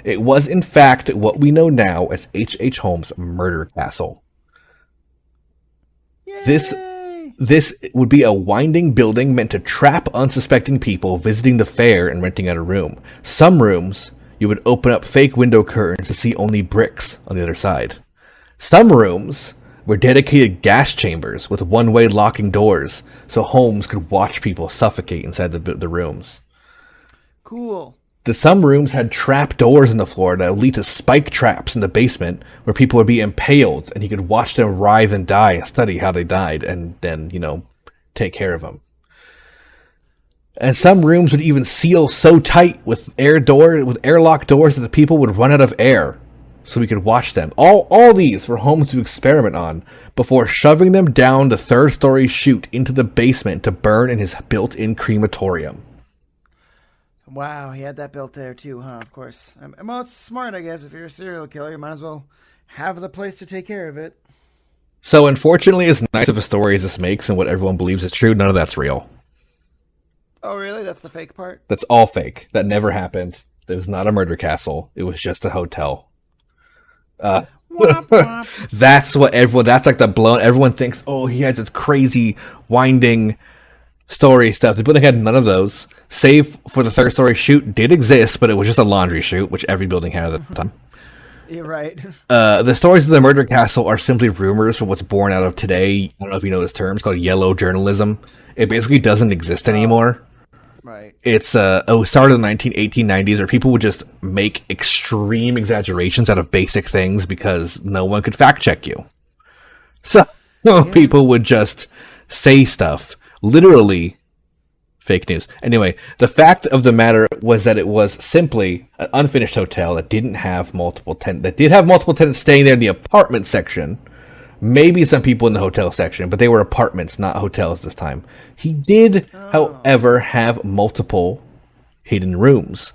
It was, in fact, what we know now as H.H. Holmes' murder castle.
Yay!
This would be a winding building meant to trap unsuspecting people visiting the fair and renting out a room. Some rooms, you would open up fake window curtains to see only bricks on the other side. Some rooms were dedicated gas chambers with one-way locking doors, so Holmes could watch people suffocate inside the rooms.
Cool.
Some rooms had trap doors in the floor that would lead to spike traps in the basement where people would be impaled, and he could watch them writhe and die and study how they died and then, take care of them. And some rooms would even seal so tight with airlock doors that the people would run out of air so we could watch them. All these for Holmes to experiment on before shoving them down the third-story chute into the basement to burn in his built-in crematorium.
Wow, he had that built there too, huh? Of course. Well, it's smart, I guess. If you're a serial killer, you might as well have the place to take care of it.
So, unfortunately, as nice of a story as this makes and what everyone believes is true, none of that's real.
Oh, really? That's the fake part?
That's all fake. That never happened. It was not a murder castle. It was just a hotel.
Womp, womp.
That's what everyone, that's like the blown, everyone thinks, oh, he has this crazy, winding story stuff. The building had none of those, save for the third story chute did exist, but it was just a laundry chute, which every building had at the time.
You're right.
The stories of the murder castle are simply rumors from what's born out of today. I don't know if you know this term. It's called yellow journalism. It basically doesn't exist anymore.
Right.
It's started in the 1890s, where people would just make extreme exaggerations out of basic things because no one could fact check you. So people would just say stuff, literally fake news. Anyway, the fact of the matter was that it was simply an unfinished hotel that didn't have multiple tenants. That did have multiple tenants staying there in the apartment section. Maybe some people in the hotel section, but they were apartments, not hotels this time. He did, however, have multiple hidden rooms.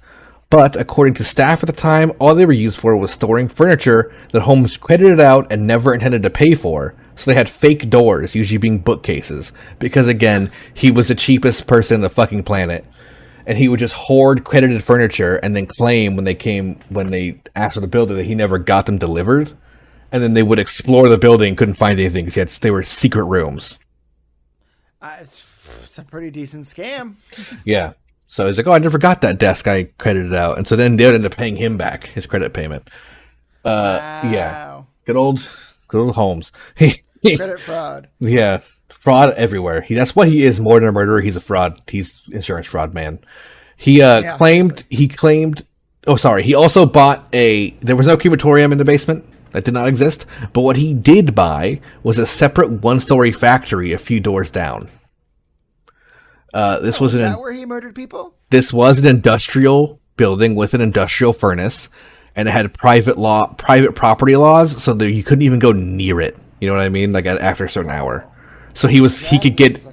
But according to staff at the time, all they were used for was storing furniture that Holmes credited out and never intended to pay for. So they had fake doors, usually being bookcases. Because again, he was the cheapest person on the fucking planet. And he would just hoard credited furniture and then claim when they asked for the builder that he never got them delivered. And then they would explore the building, couldn't find anything because they were secret rooms.
It's a pretty decent scam.
Yeah. So he's like, oh, I never got that desk I credited out. And so then they would end up paying him back his credit payment.
Wow.
Yeah. Good old Holmes.
Credit fraud.
Yeah. Fraud everywhere. That's what he is more than a murderer. He's a fraud. He's insurance fraud man. He claimed, oh, sorry. He also bought there was no crematorium in the basement. That did not exist. But what he did buy was a separate one-story factory a few doors down. Is that
where he murdered people?
This was an industrial building with an industrial furnace, and it had private property laws, so that you couldn't even go near it. You know what I mean? Like after a certain hour. So he could get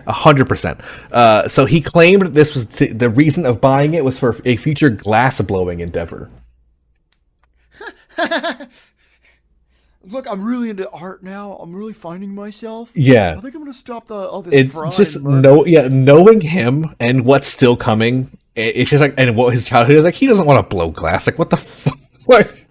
100%. So he claimed this was the reason of buying it was for a future glass blowing endeavor.
Look, I'm really into art now. I'm really finding myself.
Yeah,
I think I'm gonna stop all this fraud.
It's just knowing him and what's still coming. It's just like, and what his childhood is like. He doesn't want to blow glass. Like, what the fuck? Like,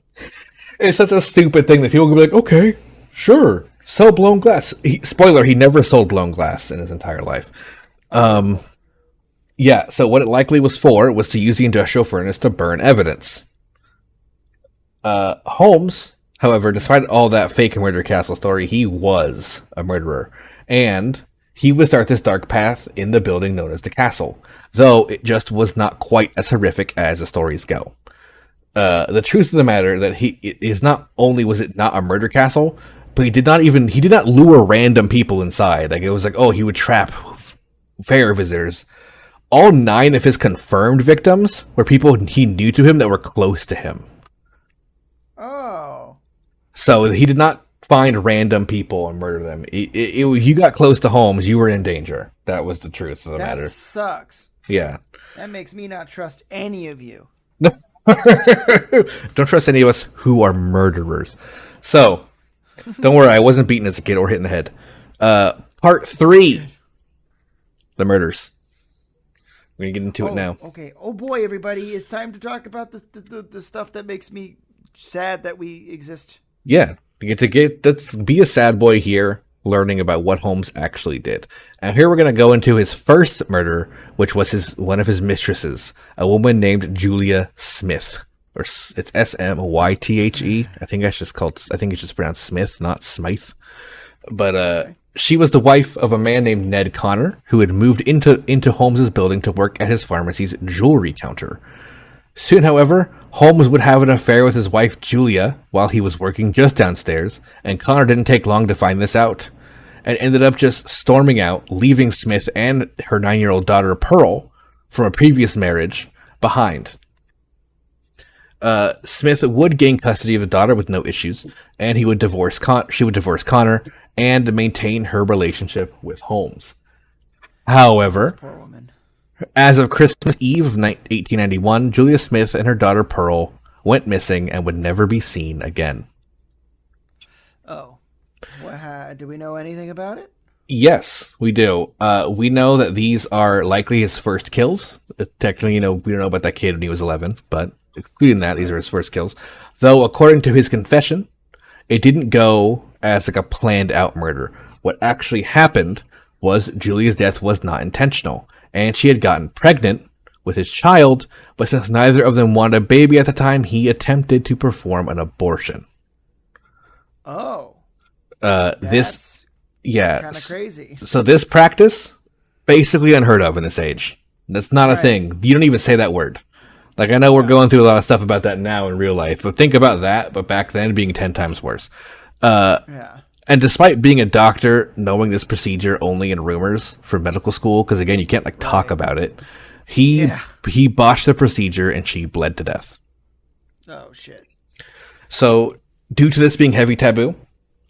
it's such a stupid thing that people can be like, okay, sure, sell blown glass. Spoiler: he never sold blown glass in his entire life. Yeah. So what it likely was for was to use the industrial furnace to burn evidence. Holmes, however, despite all that fake murder castle story, he was a murderer. And he would start this dark path in the building known as the castle, though it just was not quite as horrific as the stories go. The truth of the matter that was it not a murder castle, but he did not lure random people inside. Like, it was like, oh, he would trap fair visitors. All 9 of his confirmed victims were people he knew to him that were close to him.
Oh.
So he did not find random people and murder them. You got close to Holmes, you were in danger. That was the truth of the matter.
That sucks.
Yeah.
That makes me not trust any of you.
Don't trust any of us who are murderers. So, don't worry, I wasn't beaten as a kid or hit in the head. Part 3. The murders. We're going to get into it now.
Okay. Oh boy, everybody. It's time to talk about the stuff that makes me sad that we exist.
Yeah. Let's be a sad boy here, learning about what Holmes actually did. And here we're going to go into his first murder, which was one of his mistresses, a woman named Julia Smith. Or it's Smythe. I think it's just pronounced Smith, not Smythe. But she was the wife of a man named Ned Connor, who had moved into Holmes's building to work at his pharmacy's jewelry counter. Soon, however, Holmes would have an affair with his wife Julia while he was working just downstairs, and Connor didn't take long to find this out, and ended up just storming out, leaving Smith and her 9-year-old daughter Pearl from a previous marriage behind. Smith would gain custody of the daughter with no issues, and he would divorce she would divorce Connor and maintain her relationship with Holmes. However,
Poor woman.
as of Christmas Eve of 1891, Julia Smith and her daughter Pearl went missing and would never be seen again.
Oh. Do we know anything about it?
Yes, we do. We know that these are likely his first kills. Technically, we don't know about that kid when he was 11, but excluding that, these are his first kills. Though, according to his confession, it didn't go as like a planned out murder. What actually happened was Julia's death was not intentional, and she had gotten pregnant with his child, but since neither of them wanted a baby at the time, he attempted to perform an abortion.
Oh.
This
kind of crazy.
So this practice, basically unheard of in this age. That's not a thing. You don't even say that word. Like, I know we're going through a lot of stuff about that now in real life, but think about that, but back then being 10 times worse. And despite being a doctor, knowing this procedure only in rumors for medical school, because again, you can't talk about it, he botched the procedure and she bled to death.
Oh, shit.
So, due to this being heavy taboo,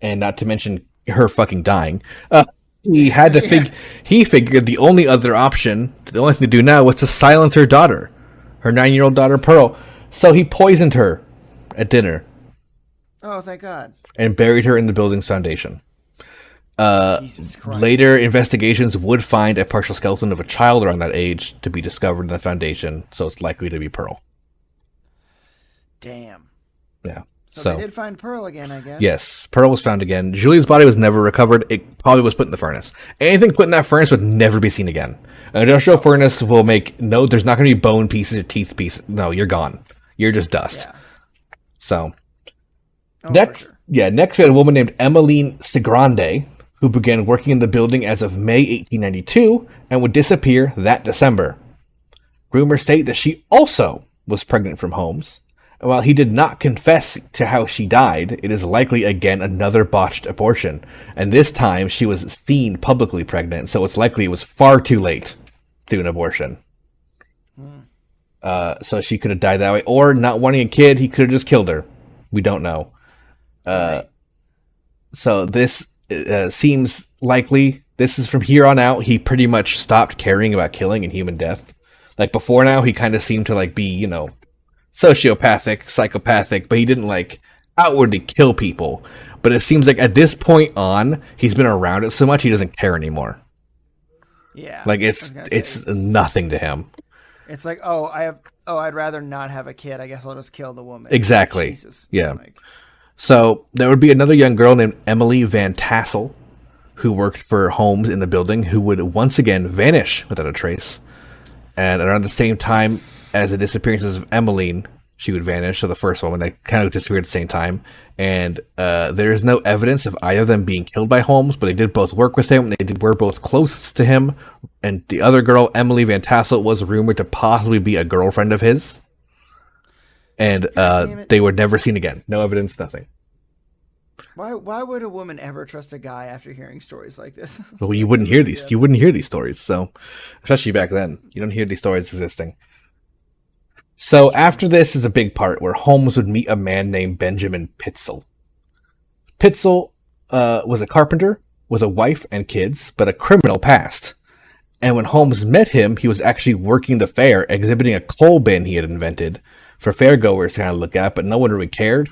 and not to mention her fucking dying, he had to he figured the only other option, the only thing to do now was to silence her daughter, her 9-year-old daughter Pearl. So he poisoned her at dinner.
Oh, thank God.
And buried her in the building's foundation.
Jesus Christ.
Later investigations would find a partial skeleton of a child around that age to be discovered in the foundation, so it's likely to be Pearl.
Damn.
Yeah.
So they did find Pearl again, I guess.
Yes, Pearl was found again. Julia's body was never recovered. It probably was put in the furnace. Anything put in that furnace would never be seen again. An industrial furnace will make there's not going to be bone pieces or teeth pieces. No, you're gone. You're just dust.
Yeah.
So,
next
we had a woman named Emmeline Segrande, who began working in the building as of May 1892 and would disappear that December. Rumors state that she also was pregnant from Holmes. And while he did not confess to how she died, it is likely again another botched abortion. And this time she was seen publicly pregnant, so it's likely it was far too late to do an abortion. So she could have died that way. Or not wanting a kid, he could have just killed her. We don't know. So this seems likely. This is from here on out, he pretty much stopped caring about killing and human death. Like before now, he kind of seemed to be, sociopathic, psychopathic, but he didn't outwardly kill people. But it seems like at this point on, he's been around it so much he doesn't care anymore.
Yeah.
It's nothing to him.
It's like, I'd rather not have a kid. I guess I'll just kill the woman.
Exactly.
Jesus.
Yeah. So there would be another young girl named Emily Van Tassel who worked for Holmes in the building who would once again vanish without a trace. And around the same time as the disappearances of Emmeline, she would vanish. So the first woman, they kind of disappeared at the same time. And there is no evidence of either of them being killed by Holmes, but they did both work with him. They were both close to him. And the other girl, Emily Van Tassel, was rumored to possibly be a girlfriend of his. And they were never seen again. No evidence, nothing.
Why would a woman ever trust a guy after hearing stories like this?
Well, you wouldn't hear these. Yeah. You wouldn't hear these stories. So, especially back then, you don't hear these stories existing. So after this is a big part where Holmes would meet a man named Benjamin Pitzel. Pitzel was a carpenter with a wife and kids, but a criminal past. And when Holmes met him, he was actually working the fair, exhibiting a coal bin he had invented for fairgoers to kind of look at, but no one really cared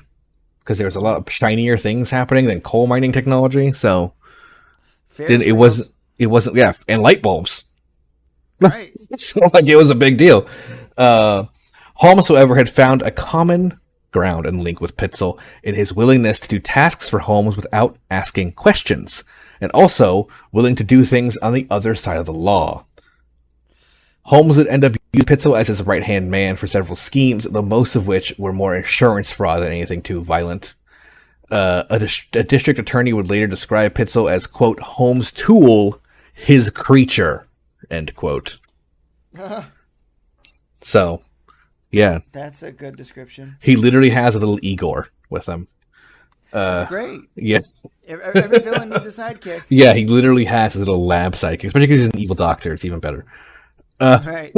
because there was a lot of shinier things happening than coal mining technology. So it wasn't, and light bulbs.
Right.
So it was a big deal. Holmes, however, had found a common ground and link with Pitzel in his willingness to do tasks for Holmes without asking questions, and also willing to do things on the other side of the law. Holmes would end up using Pitzel as his right-hand man for several schemes, though most of which were more insurance fraud than anything too violent. A district attorney would later describe Pitzel as, quote, Holmes' tool, his creature, end quote. So, yeah.
That's a good description.
He literally has a little Igor with him.
That's great.
Yeah.
Every villain needs a sidekick.
Yeah, he literally has his little lab sidekick, especially because he's an evil doctor. It's even better.
Right.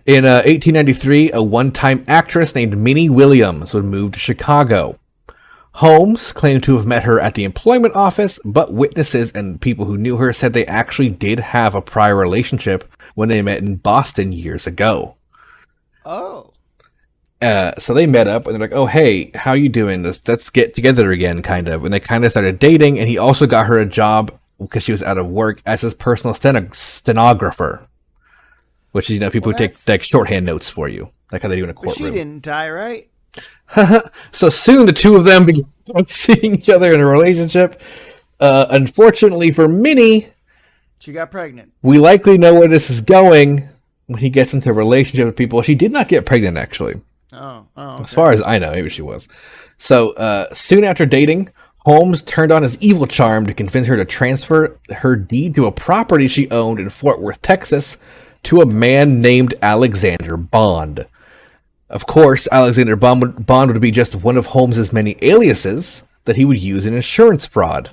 In 1893, a one-time actress named Minnie Williams would move to Chicago. Holmes claimed to have met her at the employment office, but witnesses and people who knew her said they actually did have a prior relationship when they met in Boston years ago.
Oh.
So they met up, and they're like, oh, hey, how you doing? Let's get together again, kind of. And they kind of started dating, and he also got her a job, because she was out of work, as his personal stenographer. Which is, people who take like shorthand notes for you. Like how they do in a courtroom.
But she didn't die, right?
So soon the two of them began seeing each other in a relationship. Unfortunately for Minnie,
she got pregnant.
We likely know where this is going when he gets into a relationship with people. She did not get pregnant, actually.
Oh, okay.
As far as I know, maybe she was. So soon after dating, Holmes turned on his evil charm to convince her to transfer her deed to a property she owned in Fort Worth, Texas, to a man named Alexander Bond. Of course, Alexander Bond would be just one of Holmes's many aliases that he would use in insurance fraud.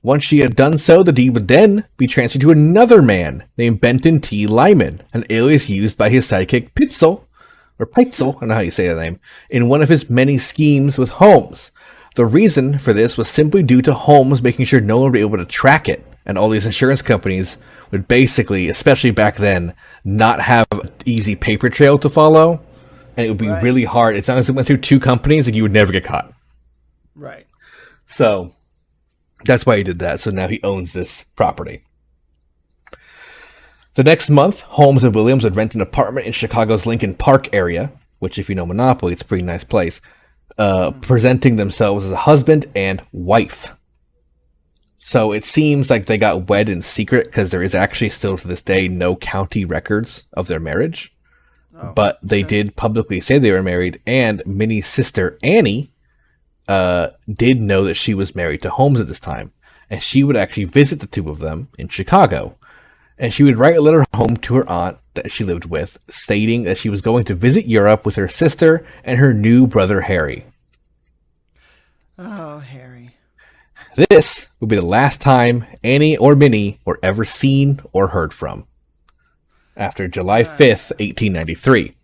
Once she had done so, the deed would then be transferred to another man named Benton T. Lyman, an alias used by his sidekick Pitzel, I don't know how you say that name, in one of his many schemes with Holmes. The reason for this was simply due to Holmes making sure no one would be able to track it, and all these insurance companies would basically, especially back then, not have an easy paper trail to follow, and it would be really hard. As long as it went through two companies, like, you would never get caught.
Right.
So that's why he did that. So now he owns this property. The next month, Holmes and Williams would rent an apartment in Chicago's Lincoln Park area, which, if you know Monopoly, it's a pretty nice place, presenting themselves as a husband and wife. So it seems like they got wed in secret, because there is actually still to this day no county records of their marriage. But they did publicly say they were married, and Minnie's sister Annie did know that she was married to Holmes at this time. And she would actually visit the two of them in Chicago. And she would write a letter home to her aunt that she lived with, stating that she was going to visit Europe with her sister and her new brother Harry.
Oh, Harry.
This would be the last time Annie or Minnie were ever seen or heard from. After July 5th, 1893.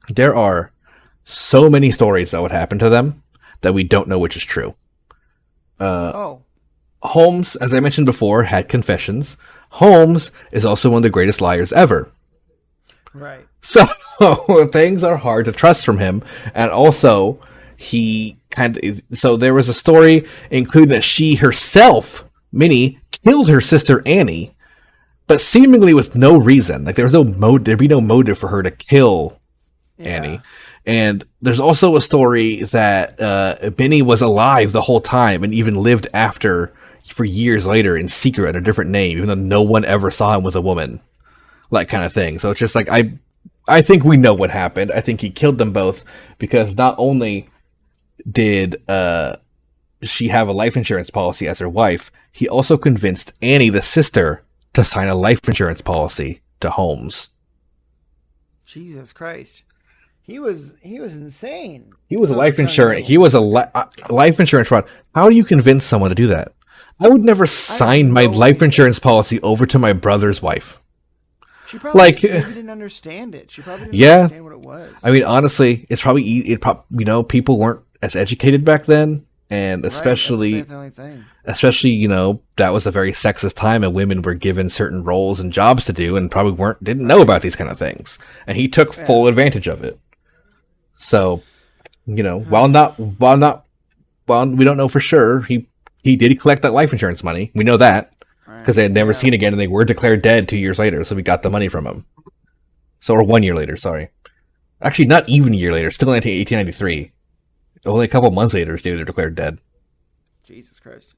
There are so many stories that would happen to them that we don't know which is true. Holmes, as I mentioned before, had confessions. Holmes is also one of the greatest liars ever.
Right.
So things are hard to trust from him. And also, so there was a story including that she herself, Minnie, killed her sister Annie, but seemingly with no reason. Like, there'd be no motive for her to kill Annie. And there's also a story that Minnie was alive the whole time and even lived for years later in secret under a different name, even though no one ever saw him with a woman. Like, kind of thing. So it's just like, I think we know what happened. I think he killed them both because not only did she have a life insurance policy as her wife, he also convinced Annie, the sister, to sign a life insurance policy to Holmes.
Jesus Christ. He was insane.
He was a life insurance. He was a life insurance fraud. How do you convince someone to do that? I would never sign my life insurance policy over to my brother's wife.
She probably didn't understand it. She probably didn't understand what it was.
I mean, honestly, it's probably people weren't as educated back then, and especially
that's the only thing.
Especially, that was a very sexist time, and women were given certain roles and jobs to do, and probably didn't know about these kind of things. And he took full advantage of it. So, while we don't know for sure, he did collect that life insurance money. We know that because they had never seen again, and they were declared dead 2 years later. So we got the money from him. Or 1 year later, sorry. Actually, not even a year later. Still in 1893. Only a couple months later, they were declared dead.
Jesus Christ.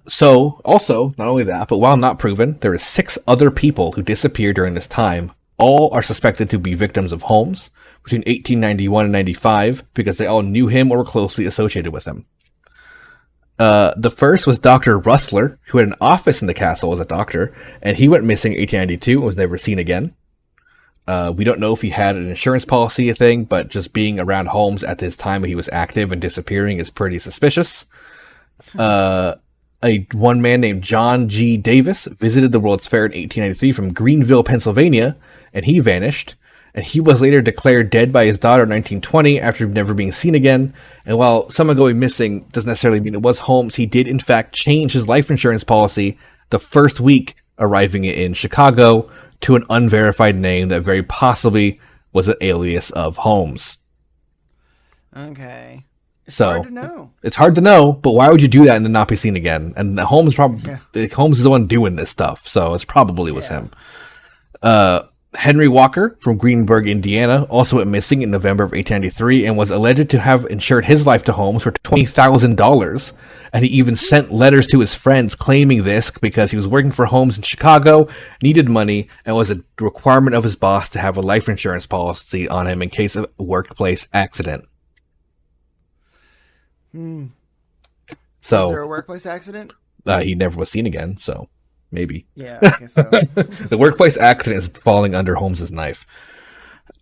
So, also, not only that, but while not proven, there are 6 other people who disappeared during this time. All are suspected to be victims of Holmes between 1891 and 95 because they all knew him or were closely associated with him. The first was Dr. Rustler, who had an office in the castle as a doctor, and he went missing in 1892 and was never seen again. We don't know if he had an insurance policy thing, but just being around Holmes at this time when he was active and disappearing is pretty suspicious. one man named John G. Davis visited the World's Fair in 1893 from Greenville, Pennsylvania, and he vanished. And he was later declared dead by his daughter in 1920 after never being seen again. And while someone going missing doesn't necessarily mean it was Holmes, he did in fact change his life insurance policy the first week arriving in Chicago to an unverified name that very possibly was an alias of Holmes.
Okay. It's
So
hard to know.
it's hard to know, but why would you do that and then not be seen again? And Holmes Holmes is the one doing this stuff, so it probably was him. Henry Walker from Greenburgh, Indiana, also went missing in November of 1893 and was alleged to have insured his life to Holmes for $20,000. And he even sent letters to his friends claiming this because he was working for Holmes in Chicago, needed money, and was a requirement of his boss to have a life insurance policy on him in case of a workplace accident. So,
Is there a workplace accident?
he never was seen again, so maybe.
Yeah, I guess so.
The workplace accident is falling under Holmes's knife.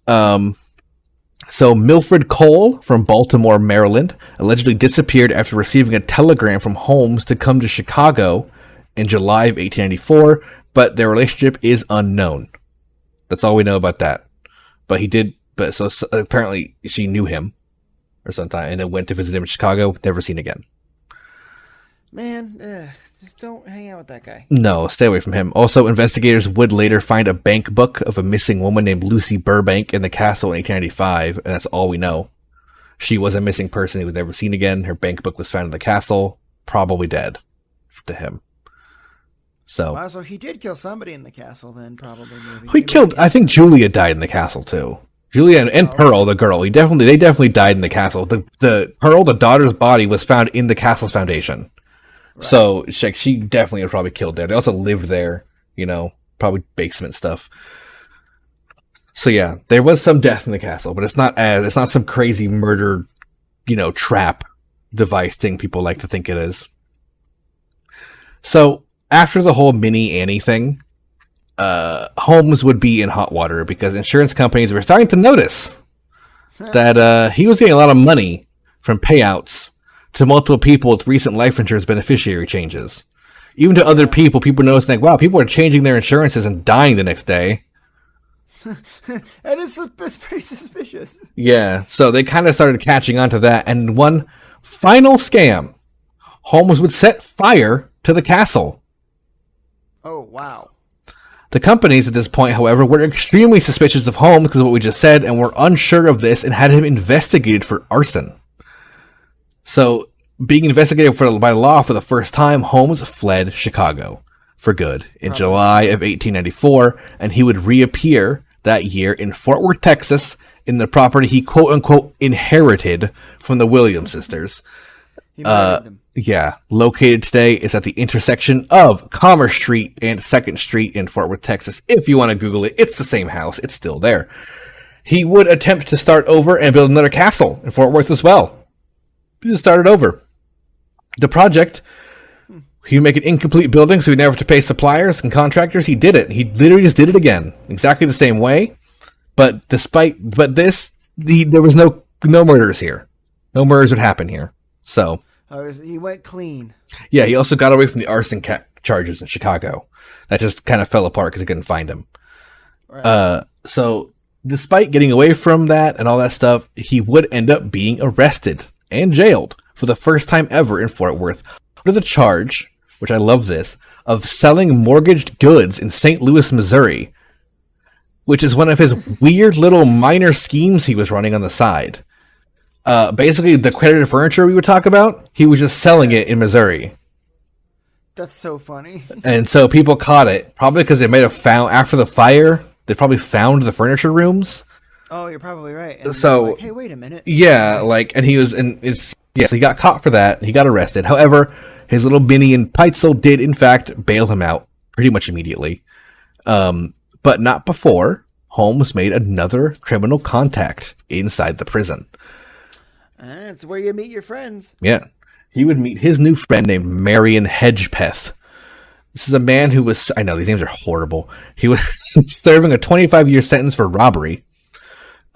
So Milfred Cole from Baltimore, Maryland, allegedly disappeared after receiving a telegram from Holmes to come to Chicago in July of 1894, but their relationship is unknown. That's all we know about that. But he did, so apparently she knew him or sometime, and then went to visit him in Chicago, never seen again.
Man, just don't hang out with that guy.
No, stay away from him. Also, investigators would later find a bank book of a missing woman named Lucy Burbank in the castle in 1895, and that's all we know. She was a missing person who was never seen again. Her bank book was found in the castle, probably dead to him. So,
Wow, so he did kill somebody in the castle then, probably. Maybe.
he killed, I think Julia died in the castle too. Julia and Pearl, the girl, they definitely died in the castle. The Pearl, the daughter's body, was found in the castle's foundation. Right. So she definitely was probably killed there. They also lived there, probably basement stuff. So yeah, there was some death in the castle, but it's not some crazy murder, trap device thing people like to think it is. So after the whole Mini Annie thing, Holmes would be in hot water because insurance companies were starting to notice that he was getting a lot of money from payouts to multiple people with recent life insurance beneficiary changes. Even to other people noticed like, wow, people are changing their insurances and dying the next day.
And it's pretty suspicious.
Yeah, so they kind of started catching on to that. And one final scam, Holmes would set fire to the castle.
Oh, wow.
The companies at this point, however, were extremely suspicious of Holmes because of what we just said and were unsure of this and had him investigated for arson. So, being investigated by law for the first time, Holmes fled Chicago for good in July of 1894, and he would reappear that year in Fort Worth, Texas, in the property he quote-unquote inherited from the Williams sisters.
He murdered them.
Yeah, located today is at the intersection of Commerce Street and 2nd Street in Fort Worth, Texas. If you want to Google it, it's the same house. It's still there. He would attempt to start over and build another castle in Fort Worth as well. He just started over. The project, he would make an incomplete building so he'd never have to pay suppliers and contractors. He did it. He literally just did it again. Exactly the same way. But there was no murders here. No murders would happen here. So
he went clean.
Yeah, he also got away from the arson charges in Chicago. That just kind of fell apart because he couldn't find him. Right. So despite getting away from that and all that stuff, he would end up being arrested and jailed for the first time ever in Fort Worth under the charge, which I love this, of selling mortgaged goods in St. Louis, Missouri, which is one of his weird little minor schemes he was running on the side. Basically, the credited furniture we would talk about, he was just selling it in Missouri.
That's so funny.
And so people caught it, probably because they might have found, after the fire, they probably found the furniture rooms.
Oh, you're probably right. And
so,
like, hey, wait a minute.
Yeah, and so he got caught for that. He got arrested. However, his little Minnie and Peitzel did, in fact, bail him out pretty much immediately. But not before Holmes made another criminal contact inside the prison.
That's where you meet your friends.
Yeah. He would meet his new friend named Marion Hedgepeth. This is a man who was, I know, these names are horrible. He was serving a 25-year sentence for robbery.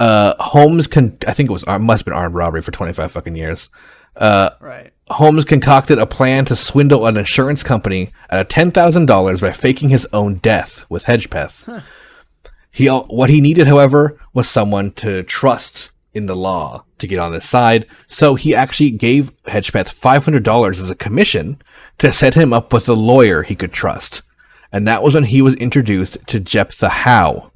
Holmes, I think it must have been armed robbery for 25 fucking years.
Right.
Holmes concocted a plan to swindle an insurance company out of $10,000 by faking his own death with Hedgepeth. Huh. What he needed, however, was someone to trust in the law to get on this side. So he actually gave Hedgepeth $500 as a commission to set him up with a lawyer he could trust. And that was when he was introduced to Jephthah Howe.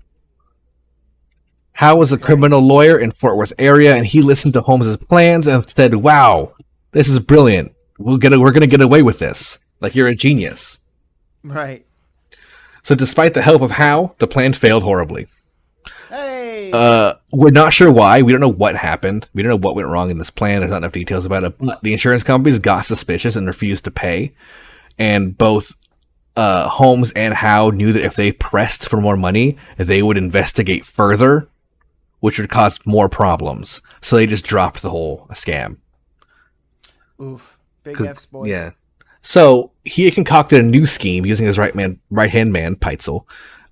Howe was a criminal lawyer in Fort Worth area, and he listened to Holmes's plans and said, "Wow, this is brilliant. We're gonna get away with this. Like, you're a genius."
Right.
So despite the help of Howe, the plan failed horribly.
Hey.
We're not sure why. We don't know what happened. We don't know what went wrong in this plan. There's not enough details about it. But the insurance companies got suspicious and refused to pay. And both Holmes and Howe knew that if they pressed for more money, they would investigate further, which would cause more problems. So they just dropped the whole scam.
Oof. Big F's, boys.
Yeah. So he had concocted a new scheme using his right-hand man, Peitzel,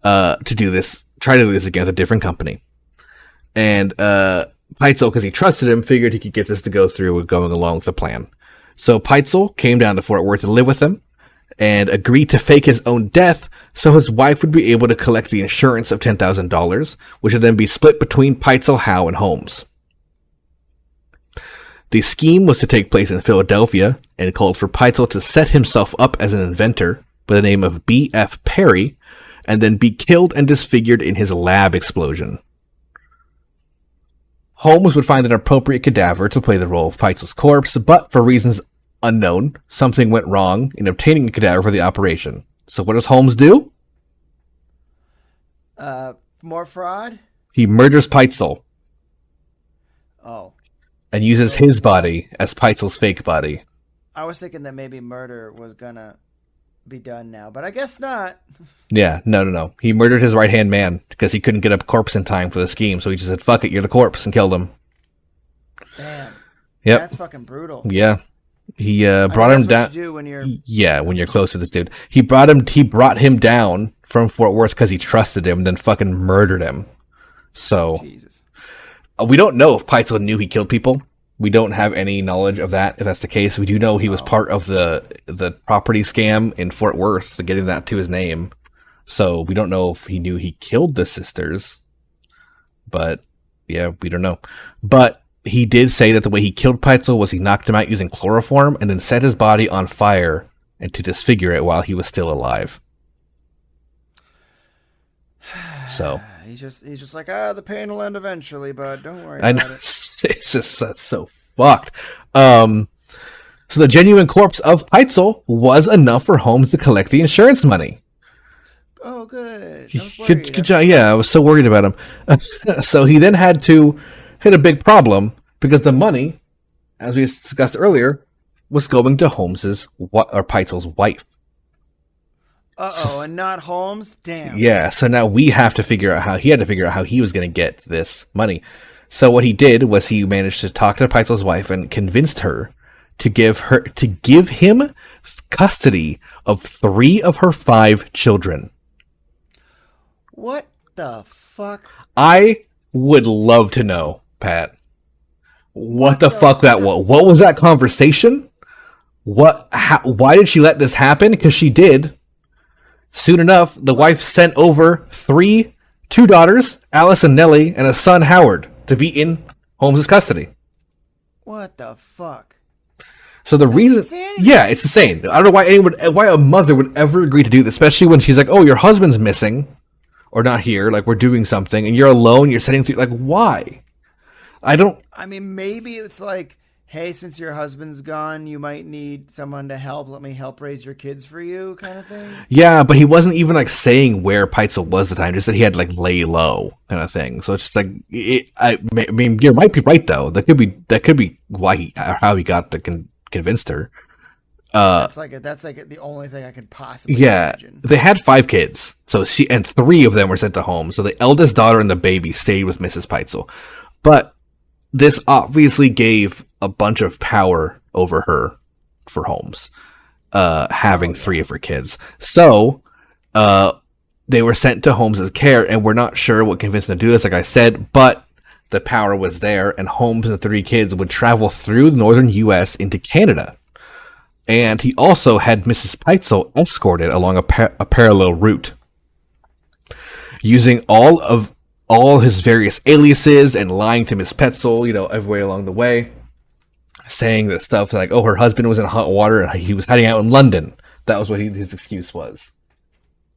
to do this, try to do this again with a different company. And Peitzel, because he trusted him, figured he could get this to go through with going along with the plan. So Peitzel came down to Fort Worth to live with him and agreed to fake his own death so his wife would be able to collect the insurance of $10,000, which would then be split between Peitzel, Howe, and Holmes. The scheme was to take place in Philadelphia and called for Peitzel to set himself up as an inventor by the name of B.F. Perry and then be killed and disfigured in his lab explosion. Holmes would find an appropriate cadaver to play the role of Peitzel's corpse, but for reasons unknown, something went wrong in obtaining a cadaver for the operation. So what does Holmes do?
More fraud?
He murders Peitzel.
Oh.
And uses his body as Peitzel's fake body.
I was thinking that maybe murder was gonna be done now, but I guess not.
Yeah, no. He murdered his right-hand man because he couldn't get a corpse in time for the scheme, so he just said, "Fuck it, you're the corpse," and killed him.
Damn.
Yep.
That's fucking brutal.
Yeah. He brought him down.
What you do when you're...
Yeah, when you're close to this dude. He brought him down from Fort Worth because he trusted him, and then fucking murdered him. So
Jesus.
We don't know if Peitzel knew he killed people. We don't have any knowledge of that, if that's the case. We do know he was part of the property scam in Fort Worth, getting that to his name. So we don't know if he knew he killed the sisters. But, yeah, we don't know. But he did say that the way he killed Peitzel was he knocked him out using chloroform and then set his body on fire and to disfigure it while he was still alive. So...
He's just like, the pain will end eventually, but don't worry about it.
It's just that's so fucked. So the genuine corpse of Peitzel was enough for Holmes to collect the insurance money.
Oh, good.
Good job. Yeah, I was so worried about him. So he then had to hit a big problem because the money, as we discussed earlier, was going to Peitzel's wife.
Uh-oh, and not Holmes? Damn.
Yeah, so now he had to figure out how he was going to get this money. So what he did was he managed to talk to Peitzel's wife and convinced her to give him custody of 3 of her 5 children.
What the fuck?
I would love to know, Pat. What the fuck that was? What was that conversation? Why did she let this happen? Because she did. Soon enough, the wife sent over 2 daughters, Alice and Nellie, and a son, Howard, to be in Holmes' custody.
What the fuck?
So the reason... Insanity. Yeah, it's insane. I don't know why a mother would ever agree to do this, especially when she's like, oh, your husband's missing, or not here, like we're doing something, and you're alone, you're sitting through... Like, why? I
mean, maybe it's like, hey, since your husband's gone, you might need someone to help. Let me help raise your kids for you, kind of thing.
Yeah, but he wasn't even like saying where Peitzel was at the time. Just that he had like lay low kind of thing. So it's just like I mean, you might be right though. That could be why how he got to convinced her.
That's like the only thing I could possibly imagine.
They had 5 kids, so 3 of them were sent to Holmes. So the eldest daughter and the baby stayed with Mrs. Peitzel, but this obviously gave a bunch of power over her for Holmes, having 3 of her kids. So, they were sent to Holmes's care, and we're not sure what convinced them to do this, like I said, but the power was there, and Holmes and the 3 kids would travel through the northern U.S. into Canada. And he also had Mrs. Peitzel escorted along a parallel route. Using all his various aliases and lying to Miss Peitzel, every way along the way. Saying that stuff like, her husband was in hot water and he was hiding out in London. That was what his excuse was.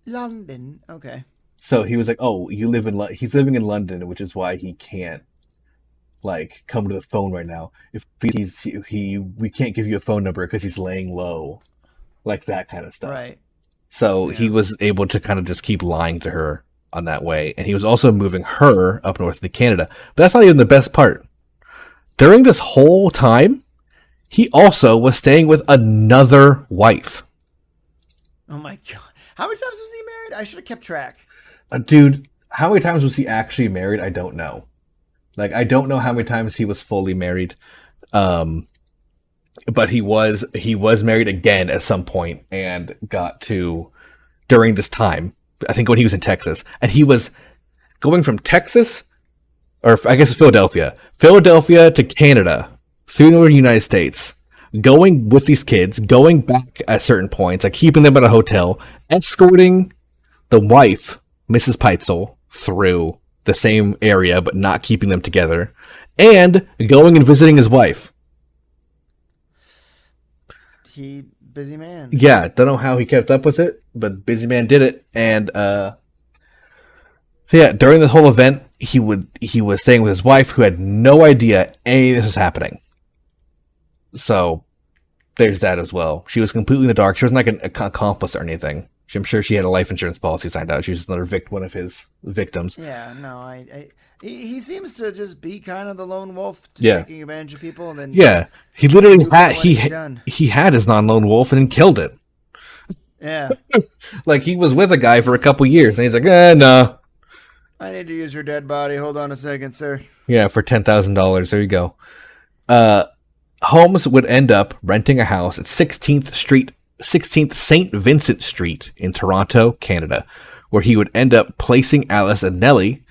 London, okay.
So he was like, he's living in London, which is why he can't, come to the phone right now. If we can't give you a phone number because he's laying low. Like that kind of stuff.
Right.
So he was able to kind of just keep lying to her on that way. And he was also moving her up north to Canada. But that's not even the best part. During this whole time, he also was staying with another wife.
Oh my God. How many times was he married? I should have kept track.
Dude, how many times was he actually married? I don't know. I don't know how many times he was fully married. But he was married again at some point and got to, during this time, I think when he was in Texas. And he was going from Texas, or I guess Philadelphia to Canada, through the United States, going with these kids, going back at certain points, keeping them at a hotel, escorting the wife, Mrs. Peitzel, through the same area, but not keeping them together, and going and visiting his wife.
Busy man.
Yeah, don't know how he kept up with it, but busy man did it. And during the whole event, he was staying with his wife, who had no idea any of this was happening. So there's that as well. She was completely in the dark. She wasn't an accomplice or anything. I'm sure she had a life insurance policy signed out. She was another one of his victims.
Yeah, no, he seems to just be kind of the lone wolf, taking advantage of people. And then
he literally he had his non-lone wolf and then killed it.
Yeah,
he was with a guy for a couple years, and he's like, no.
I need to use your dead body. Hold on a second, sir.
Yeah, for $10,000. There you go. Holmes would end up renting a house at 16th St. Vincent Street in Toronto, Canada, where he would end up placing Alice and Nellie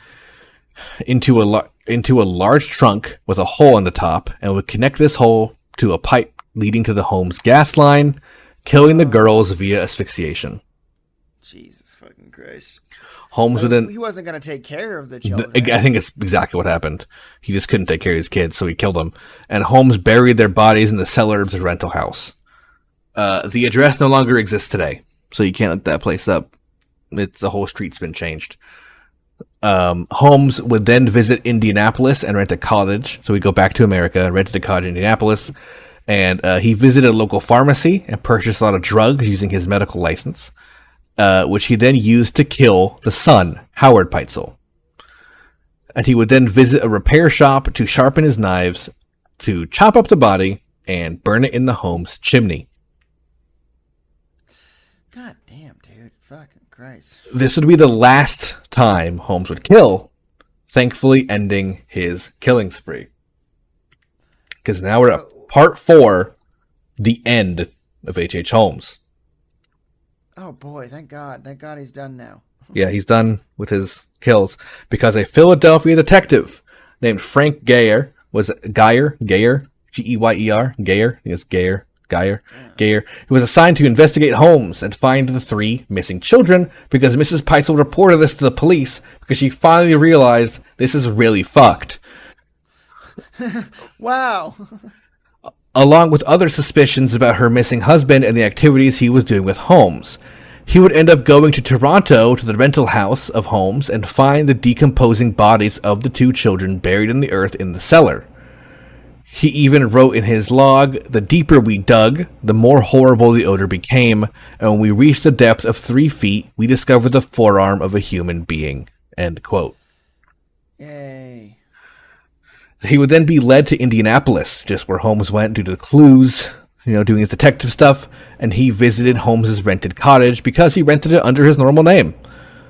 into a large trunk with a hole in the top, and would connect this hole to a pipe leading to the Holmes gas line, killing the girls via asphyxiation.
Jesus fucking Christ.
Holmes
he wasn't going to take care of the children.
I think it's exactly what happened. He just couldn't take care of his kids, so he killed them. And Holmes buried their bodies in the cellar of the rental house. The address no longer exists today, so you can't look that place up. The whole street's been changed. Holmes would then visit Indianapolis and rent a cottage. So he'd go back to America, rented a cottage in Indianapolis, and he visited a local pharmacy and purchased a lot of drugs using his medical license, which he then used to kill the son, Howard Peitzel. And he would then visit a repair shop to sharpen his knives, to chop up the body, and burn it in the Holmes chimney.
God damn, dude. Fucking Christ.
This would be the last time Holmes would kill, thankfully ending his killing spree. Because now we're at part 4, the end of H.H. Holmes.
Oh boy, thank God. Thank God he's done now.
Yeah, he's done with his kills because a Philadelphia detective named Frank Geyer, Geyer, Geyer, yes, Geyer, who was assigned to investigate Holmes and find the 3 missing children because Mrs. Peitzel reported this to the police because she finally realized this is really fucked.
Wow.
Along with other suspicions about her missing husband and the activities he was doing with Holmes. He would end up going to Toronto to the rental house of Holmes and find the decomposing bodies of the 2 children buried in the earth in the cellar. He even wrote in his log, "The deeper we dug, the more horrible the odor became, and when we reached the depth of 3 feet, we discovered the forearm of a human being." End quote.
Yay.
He would then be led to Indianapolis, just where Holmes went due to the clues, doing his detective stuff, and he visited Holmes's rented cottage because he rented it under his normal name.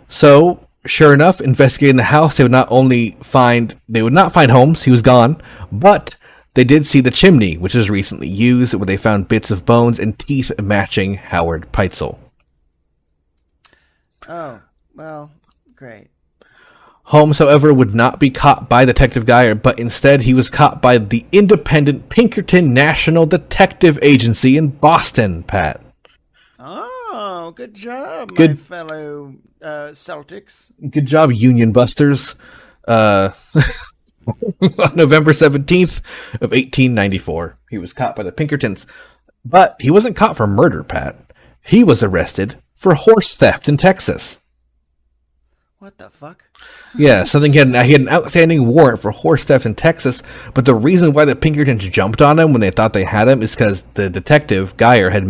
So, sure enough, investigating the house, they would not find Holmes, he was gone, but they did see the chimney, which was recently used, where they found bits of bones and teeth matching Howard Peitzel.
Oh, well, great.
Holmes, however, would not be caught by Detective Geyer, but instead he was caught by the independent Pinkerton National Detective Agency in Boston, Pat.
Oh, good job,
Good-
my fellow Celtics.
Good job, Union Busters. On November 17th of 1894, he was caught by the Pinkertons. But he wasn't caught for murder, Pat. He was arrested for horse theft in Texas.
What the fuck?
Yeah, so he had an outstanding warrant for horse theft in Texas, but the reason why the Pinkertons jumped on him when they thought they had him is because the detective, Geyer, had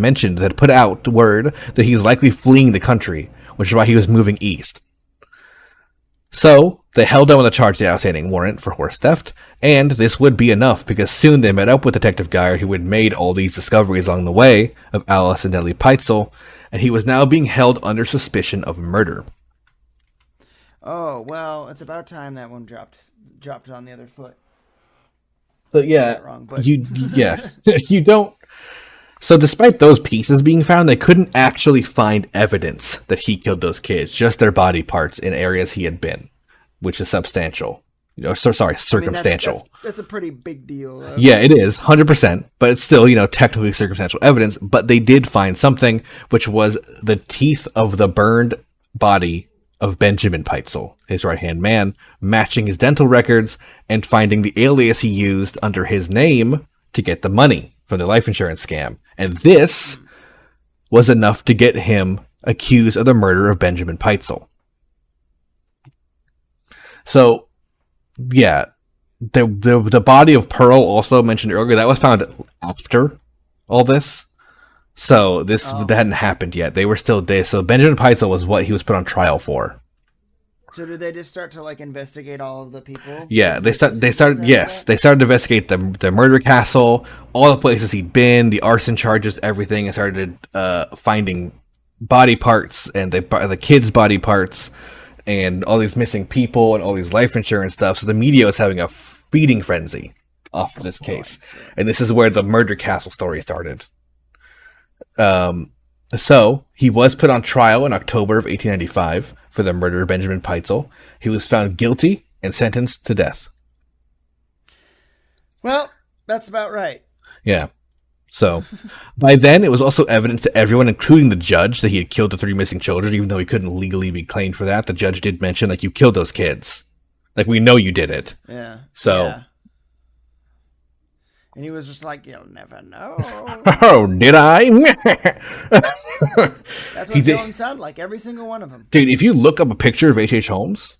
put out word that he's likely fleeing the country, which is why he was moving east. So, they held him on the charge of the outstanding warrant for horse theft, and this would be enough because soon they met up with Detective Geyer, who had made all these discoveries along the way of Alice and Nellie Peitzel, and he was now being held under suspicion of murder.
Oh, well, it's about time that one dropped on the other foot.
But yeah,
Wrong, but...
you don't. So despite those pieces being found, they couldn't actually find evidence that he killed those kids, just their body parts in areas he had been, which is substantial. Circumstantial.
That's a pretty big deal.
Yeah, it is, 100%, but it's still, technically circumstantial evidence, but they did find something, which was the teeth of the burned body of Benjamin Peitzel, his right-hand man, matching his dental records and finding the alias he used under his name to get the money from the life insurance scam. And this was enough to get him accused of the murder of Benjamin Peitzel. So, yeah, the body of Pearl, also mentioned earlier, that was found after all this. So that hadn't happened yet. They were still days. So Benjamin Peitzel was what he was put on trial for.
So did they just start to investigate all of the people?
Yeah, they started to investigate the murder castle, all the places he'd been, the arson charges, everything, and started finding body parts and the kids' body parts and all these missing people and all these life insurance stuff. So the media was having a feeding frenzy off of this case, and this is where the murder castle story started. So he was put on trial in October of 1895 for the murder of Benjamin Peitzel. He was found guilty and sentenced to death.
Well, that's about right.
Yeah. So by then, it was also evident to everyone, including the judge, that he had killed the 3 missing children, even though he couldn't legally be claimed for that. The judge did mention, you killed those kids. We know you did it.
Yeah.
So.
Yeah. And he was just like, you'll never know.
Oh, did I?
That's what villains sound like, every single one of them.
Dude, if you look up a picture of H.H. Holmes,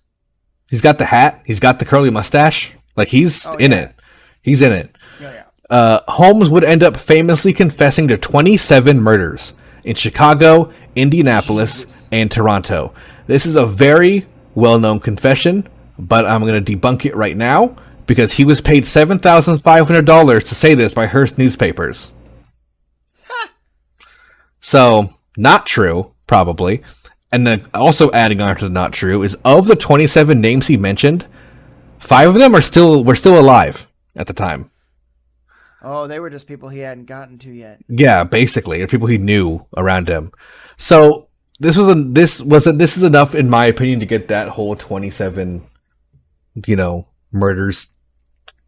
he's got the hat, he's got the curly mustache. He's in it. He's in it.
Yeah.
Holmes would end up famously confessing to 27 murders in Chicago, Indianapolis, and Toronto. This is a very well-known confession, but I'm going to debunk it right now, because he was paid $7,500 to say this by Hearst newspapers. So, not true, probably. And then also adding on to the not true is, of the 27 names he mentioned, 5 of them were still alive at the time.
Oh, they were just people he hadn't gotten to yet.
Yeah, basically, or people he knew around him. So this is enough, in my opinion, to get that whole 27, murders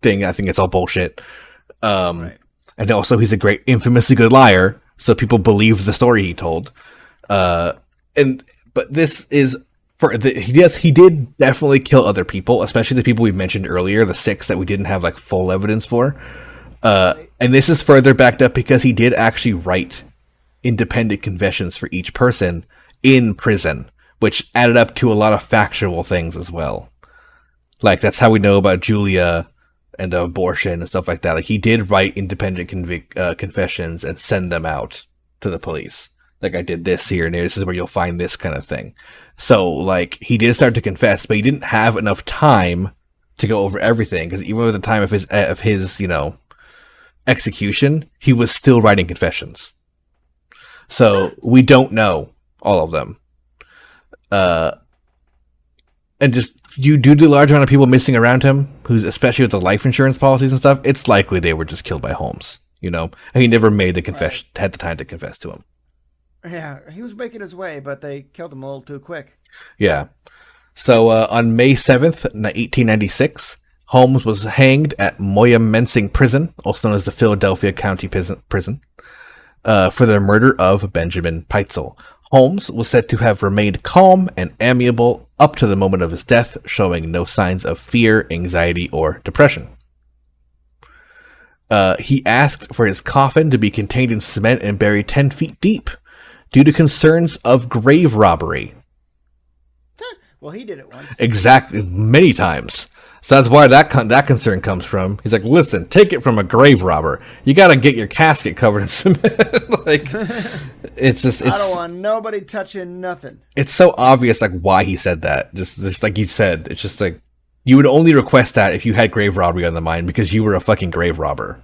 thing. I think it's all bullshit.
Right.
And also, he's a great, infamously good liar, so people believe the story he told. But this is he did definitely kill other people, especially the people we mentioned earlier, the 6 that we didn't have full evidence for. And this is further backed up because he did actually write independent confessions for each person in prison, which added up to a lot of factual things as well. That's how we know about Julia and the abortion and stuff like that. He did write independent confessions and send them out to the police. I did this here and there. This is where you'll find this kind of thing. So, he did start to confess, but he didn't have enough time to go over everything, because even at the time of his execution, he was still writing confessions. So we don't know all of them. And just due to the large amount of people missing around him, especially with the life insurance policies and stuff, it's likely they were just killed by Holmes, and he never made the confession, had the time to confess to him.
Yeah, he was making his way, but they killed him a little too quick.
Yeah. So on May 7th, 1896, Holmes was hanged at Moyamensing Prison, also known as the Philadelphia County Prison, for the murder of Benjamin Peitzel. Holmes was said to have remained calm and amiable up to the moment of his death, showing no signs of fear, anxiety, or depression. He asked for his coffin to be contained in cement and buried 10 feet deep due to concerns of grave robbery.
Well, he did it once.
Exactly, many times. So that's why that concern comes from. He's like, listen, take it from a grave robber. You got to get your casket covered in cement. Like, it's
I don't want nobody touching nothing.
It's so obvious, like, why he said that. Just like you said, it's just like, you would only request that if you had grave robbery on the mind because you were a fucking grave robber.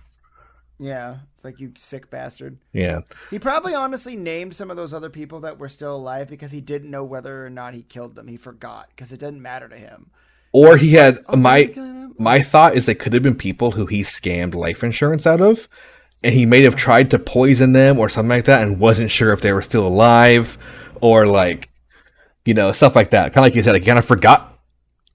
Yeah, it's like, you sick bastard.
Yeah.
He probably honestly named some of those other people that were still alive because he didn't know whether or not he killed them. He forgot because it didn't matter to him.
Or he had my thought is they could have been people who he scammed life insurance out of, and he may have tried to poison them or something like that and wasn't sure if they were still alive, or like, you know, stuff like that. Kind of like you said, like, he kind of forgot,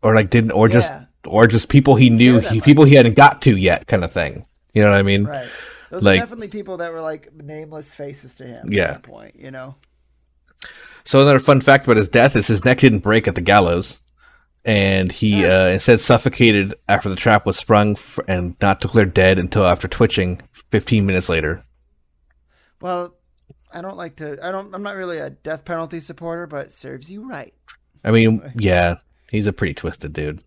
or like didn't, or just people he knew, people he hadn't got to yet, kind of thing. You know what I mean?
Right. Those are definitely people that were like nameless faces to him.
Yeah.
At that point, you know.
So another fun fact about his death is his neck didn't break at the gallows. And he instead suffocated after the trap was sprung and not declared dead until after twitching 15 minutes later.
Well, I'm not really a death penalty supporter, but it serves you right.
I mean, yeah, he's a pretty twisted dude.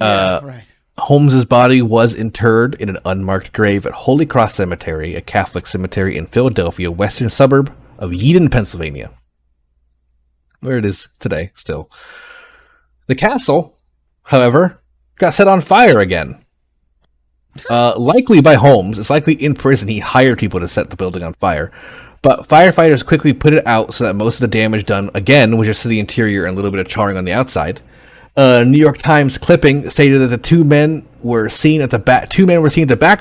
Right.
Holmes's body was interred in an unmarked grave at Holy Cross Cemetery, a Catholic cemetery in Philadelphia, western suburb of Yeadon, Pennsylvania, where it is today still. The castle, however, got set on fire again. Likely by Holmes. It's likely in prison he hired people to set the building on fire. But firefighters quickly put it out so that most of the damage done, again, was just to the interior and a little bit of charring on the outside. New York Times clipping stated that the two men were seen at the back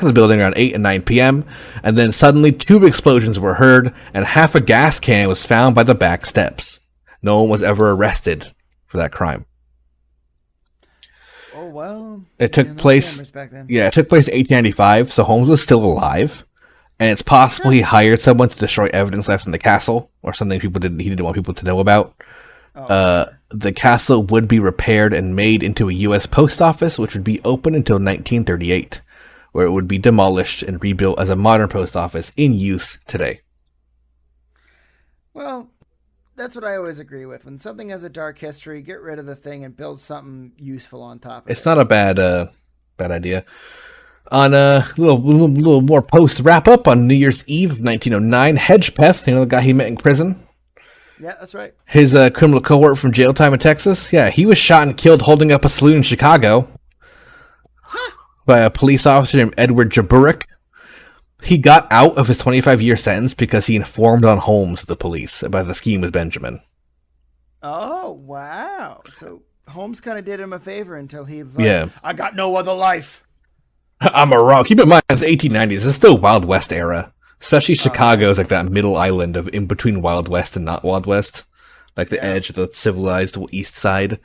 of the building around 8 and 9 p.m. And then suddenly 2 explosions were heard and half a gas can was found by the back steps. No one was ever arrested for that crime.
Oh, well.
It took place.
Back then.
Yeah, it took place in 1895, so Holmes was still alive, and it's possible he hired someone to destroy evidence left in the castle, or something he didn't want people to know about. The castle would be repaired and made into a U.S. post office, which would be open until 1938, where it would be demolished and rebuilt as a modern post office in use today.
Well, that's what I always agree with. When something has a dark history, get rid of the thing and build something useful on top of it.
It's not a bad idea. On a little more post wrap up on New Year's Eve of 1909, Hedgepeth, the guy he met in prison.
Yeah, that's right.
His criminal cohort from jail time in Texas. Yeah, he was shot and killed holding up a saloon in Chicago by a police officer named Edward Jaburek. He got out of his 25-year sentence because he informed on Holmes to the police about the scheme with Benjamin.
Oh, wow. So Holmes kind of did him a favor until he was like, I got no other life.
I'm a wrong. Keep in mind, it's 1890s. It's still Wild West era. Especially Chicago's like that middle island of in between Wild West and not Wild West. Like the edge of the civilized east side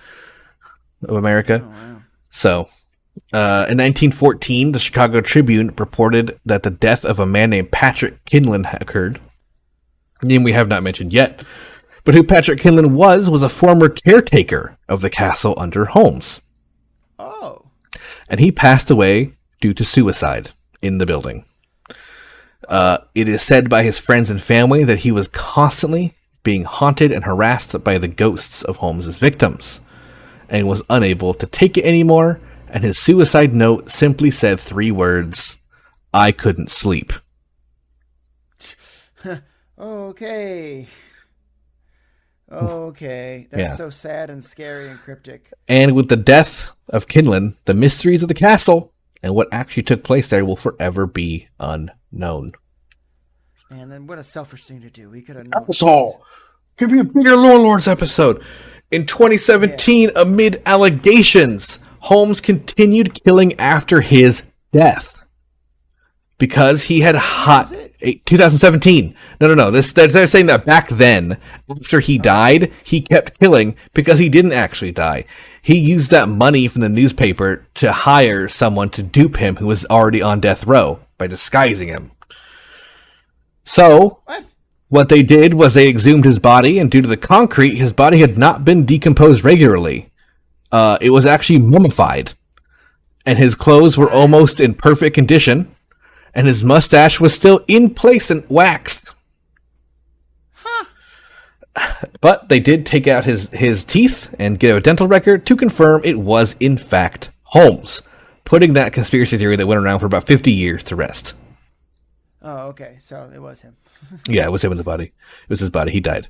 of America. Oh, wow. So, in 1914, the Chicago Tribune reported that the death of a man named Patrick Kinlan occurred. A name we have not mentioned yet. But who Patrick Kinlan was a former caretaker of the castle under Holmes.
Oh.
And he passed away due to suicide in the building. It is said by his friends and family that he was constantly being haunted and harassed by the ghosts of Holmes's victims and was unable to take it anymore, and his suicide note simply said 3 words, I couldn't sleep.
Okay. That's so sad and scary and cryptic.
And with the death of Kinlan, the mysteries of the castle and what actually took place there will forever be unknown.
And then what a selfish thing to do. We could have known.
Asshole. Give me a bigger Lore Lords episode. In 2017, amid allegations, Holmes continued killing after his death because he had 2017. No. They're saying that back then, after he died, he kept killing because he didn't actually die. He used that money from the newspaper to hire someone to dupe him who was already on death row by disguising him. So, what they did was they exhumed his body, and due to the concrete, his body had not been decomposed regularly. It was actually mummified. And his clothes were almost in perfect condition. And his mustache was still in place and waxed.
Huh.
But they did take out his teeth and get a dental record to confirm it was, in fact, Holmes, putting that conspiracy theory that went around for about 50 years to rest.
Oh, okay. So it was him.
Yeah, it was him in the body. It was his body. He died.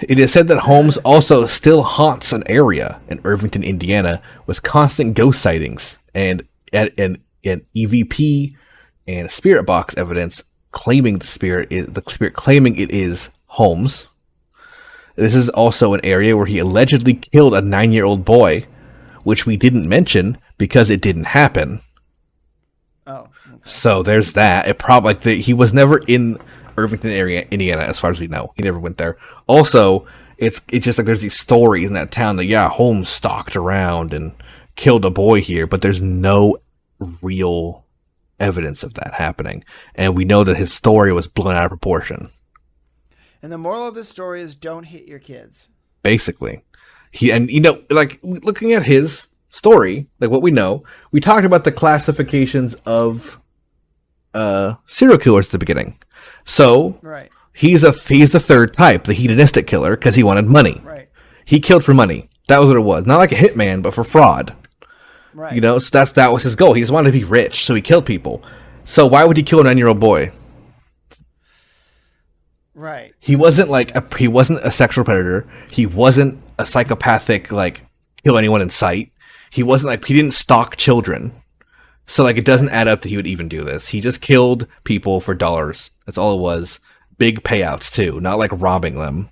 It is said that Holmes also still haunts an area in Irvington, Indiana, with constant ghost sightings and EVP and spirit box evidence claiming the spirit claiming it is Holmes. This is also an area where he allegedly killed a 9-year-old boy, which we didn't mention because it didn't happen.
Oh, okay.
So there's that. It probably he was never in Irvington area, Indiana, as far as we know. He never went there. Also, it's just like there's these stories in that town that Holmes stalked around and killed a boy here, but there's no real evidence of that happening, and we know that his story was blown out of proportion.
And the moral of the story is don't hit your kids.
Basically, looking at his story, like what we know, we talked about the classifications of serial killers at the beginning. So
right.
He's the third type, the hedonistic killer, because he wanted money.
Right.
He killed for money. That was what it was. Not like a hitman, but for fraud.
Right.
So that was his goal. He just wanted to be rich, so he killed people. So why would he kill a 9-year-old boy?
Right.
He wasn't he wasn't a sexual predator. He wasn't a psychopathic, kill anyone in sight. He wasn't he didn't stalk children. So it doesn't add up that he would even do this. He just killed people for dollars. That's all it was. Big payouts too, not robbing them.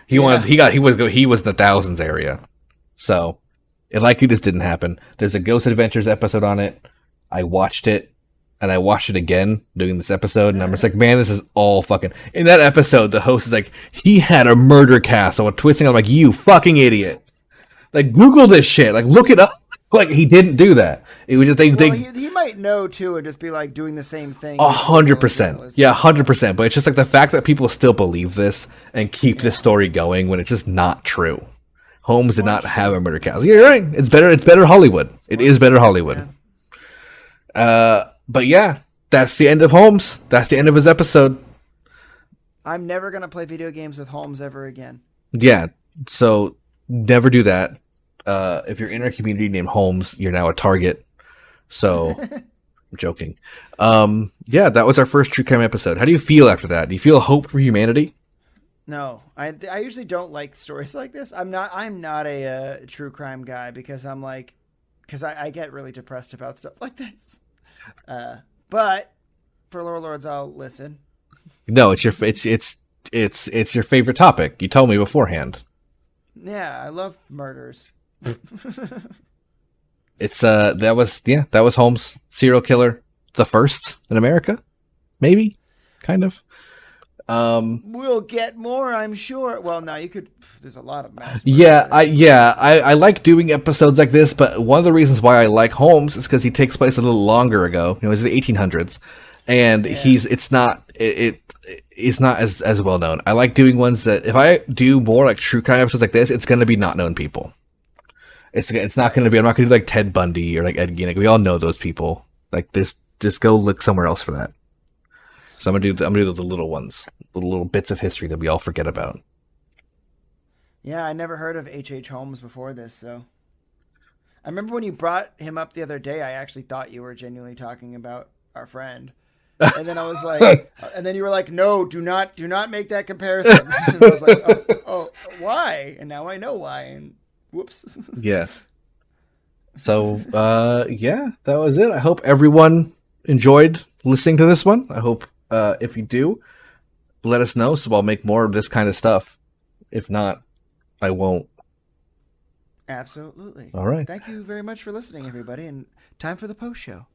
He was in the thousands area. So it likely just didn't happen. There's a Ghost Adventures episode on it. I watched it, and I watched it again doing this episode, and I'm just man, this is all fucking... In that episode, the host is he had a murder castle with twisting. I'm you fucking idiot. Google this shit. Look it up. He didn't do that. It was just
he might know too, and just be doing the same thing.
100%. Yeah, 100%. But it's just the fact that people still believe this and keep this story going when it's just not true. Holmes did not have a murder castle. You're right. It's better Hollywood. It is better Hollywood.
Yeah.
But yeah, that's the end of Holmes. That's the end of his episode.
I'm never gonna play video games with Holmes ever again.
Yeah. So never do that. If you're in our community named Holmes, you're now a target. So I'm joking. Yeah, that was our first true crime episode. How do you feel after that? Do you feel hope for humanity?
No, I usually don't like stories like this. I'm not a true crime guy because I get really depressed about stuff like this. But for Lore Lords, I'll listen.
No, it's your favorite topic. You told me beforehand.
Yeah, I love murders.
That was Holmes, serial killer, the first in America, maybe, kind of.
We'll get more, I'm sure. Well, now you could. There's a lot of mass.
I like doing episodes like this, but one of the reasons why I like Holmes is because he takes place a little longer ago. It's the 1800s, and it's not as well known. I like doing ones that if I do more true crime episodes like this, it's going to be not known people. It's not going to be. I'm not going to do Ted Bundy or Ed Gein. We all know those people. Just go look somewhere else for that. So I'm gonna do the little ones, little bits of history that we all forget about.
Yeah, I never heard of H.H. Holmes before this, so I remember when you brought him up the other day, I actually thought you were genuinely talking about our friend. And then I was and then you were no, do not make that comparison. And I was oh, why? And now I know why. And whoops.
Yeah. So, that was it. I hope everyone enjoyed listening to this one. I hope, if you do, let us know so I'll make more of this kind of stuff. If not, I won't.
Absolutely.
All right.
Thank you very much for listening, everybody. And time for the post show.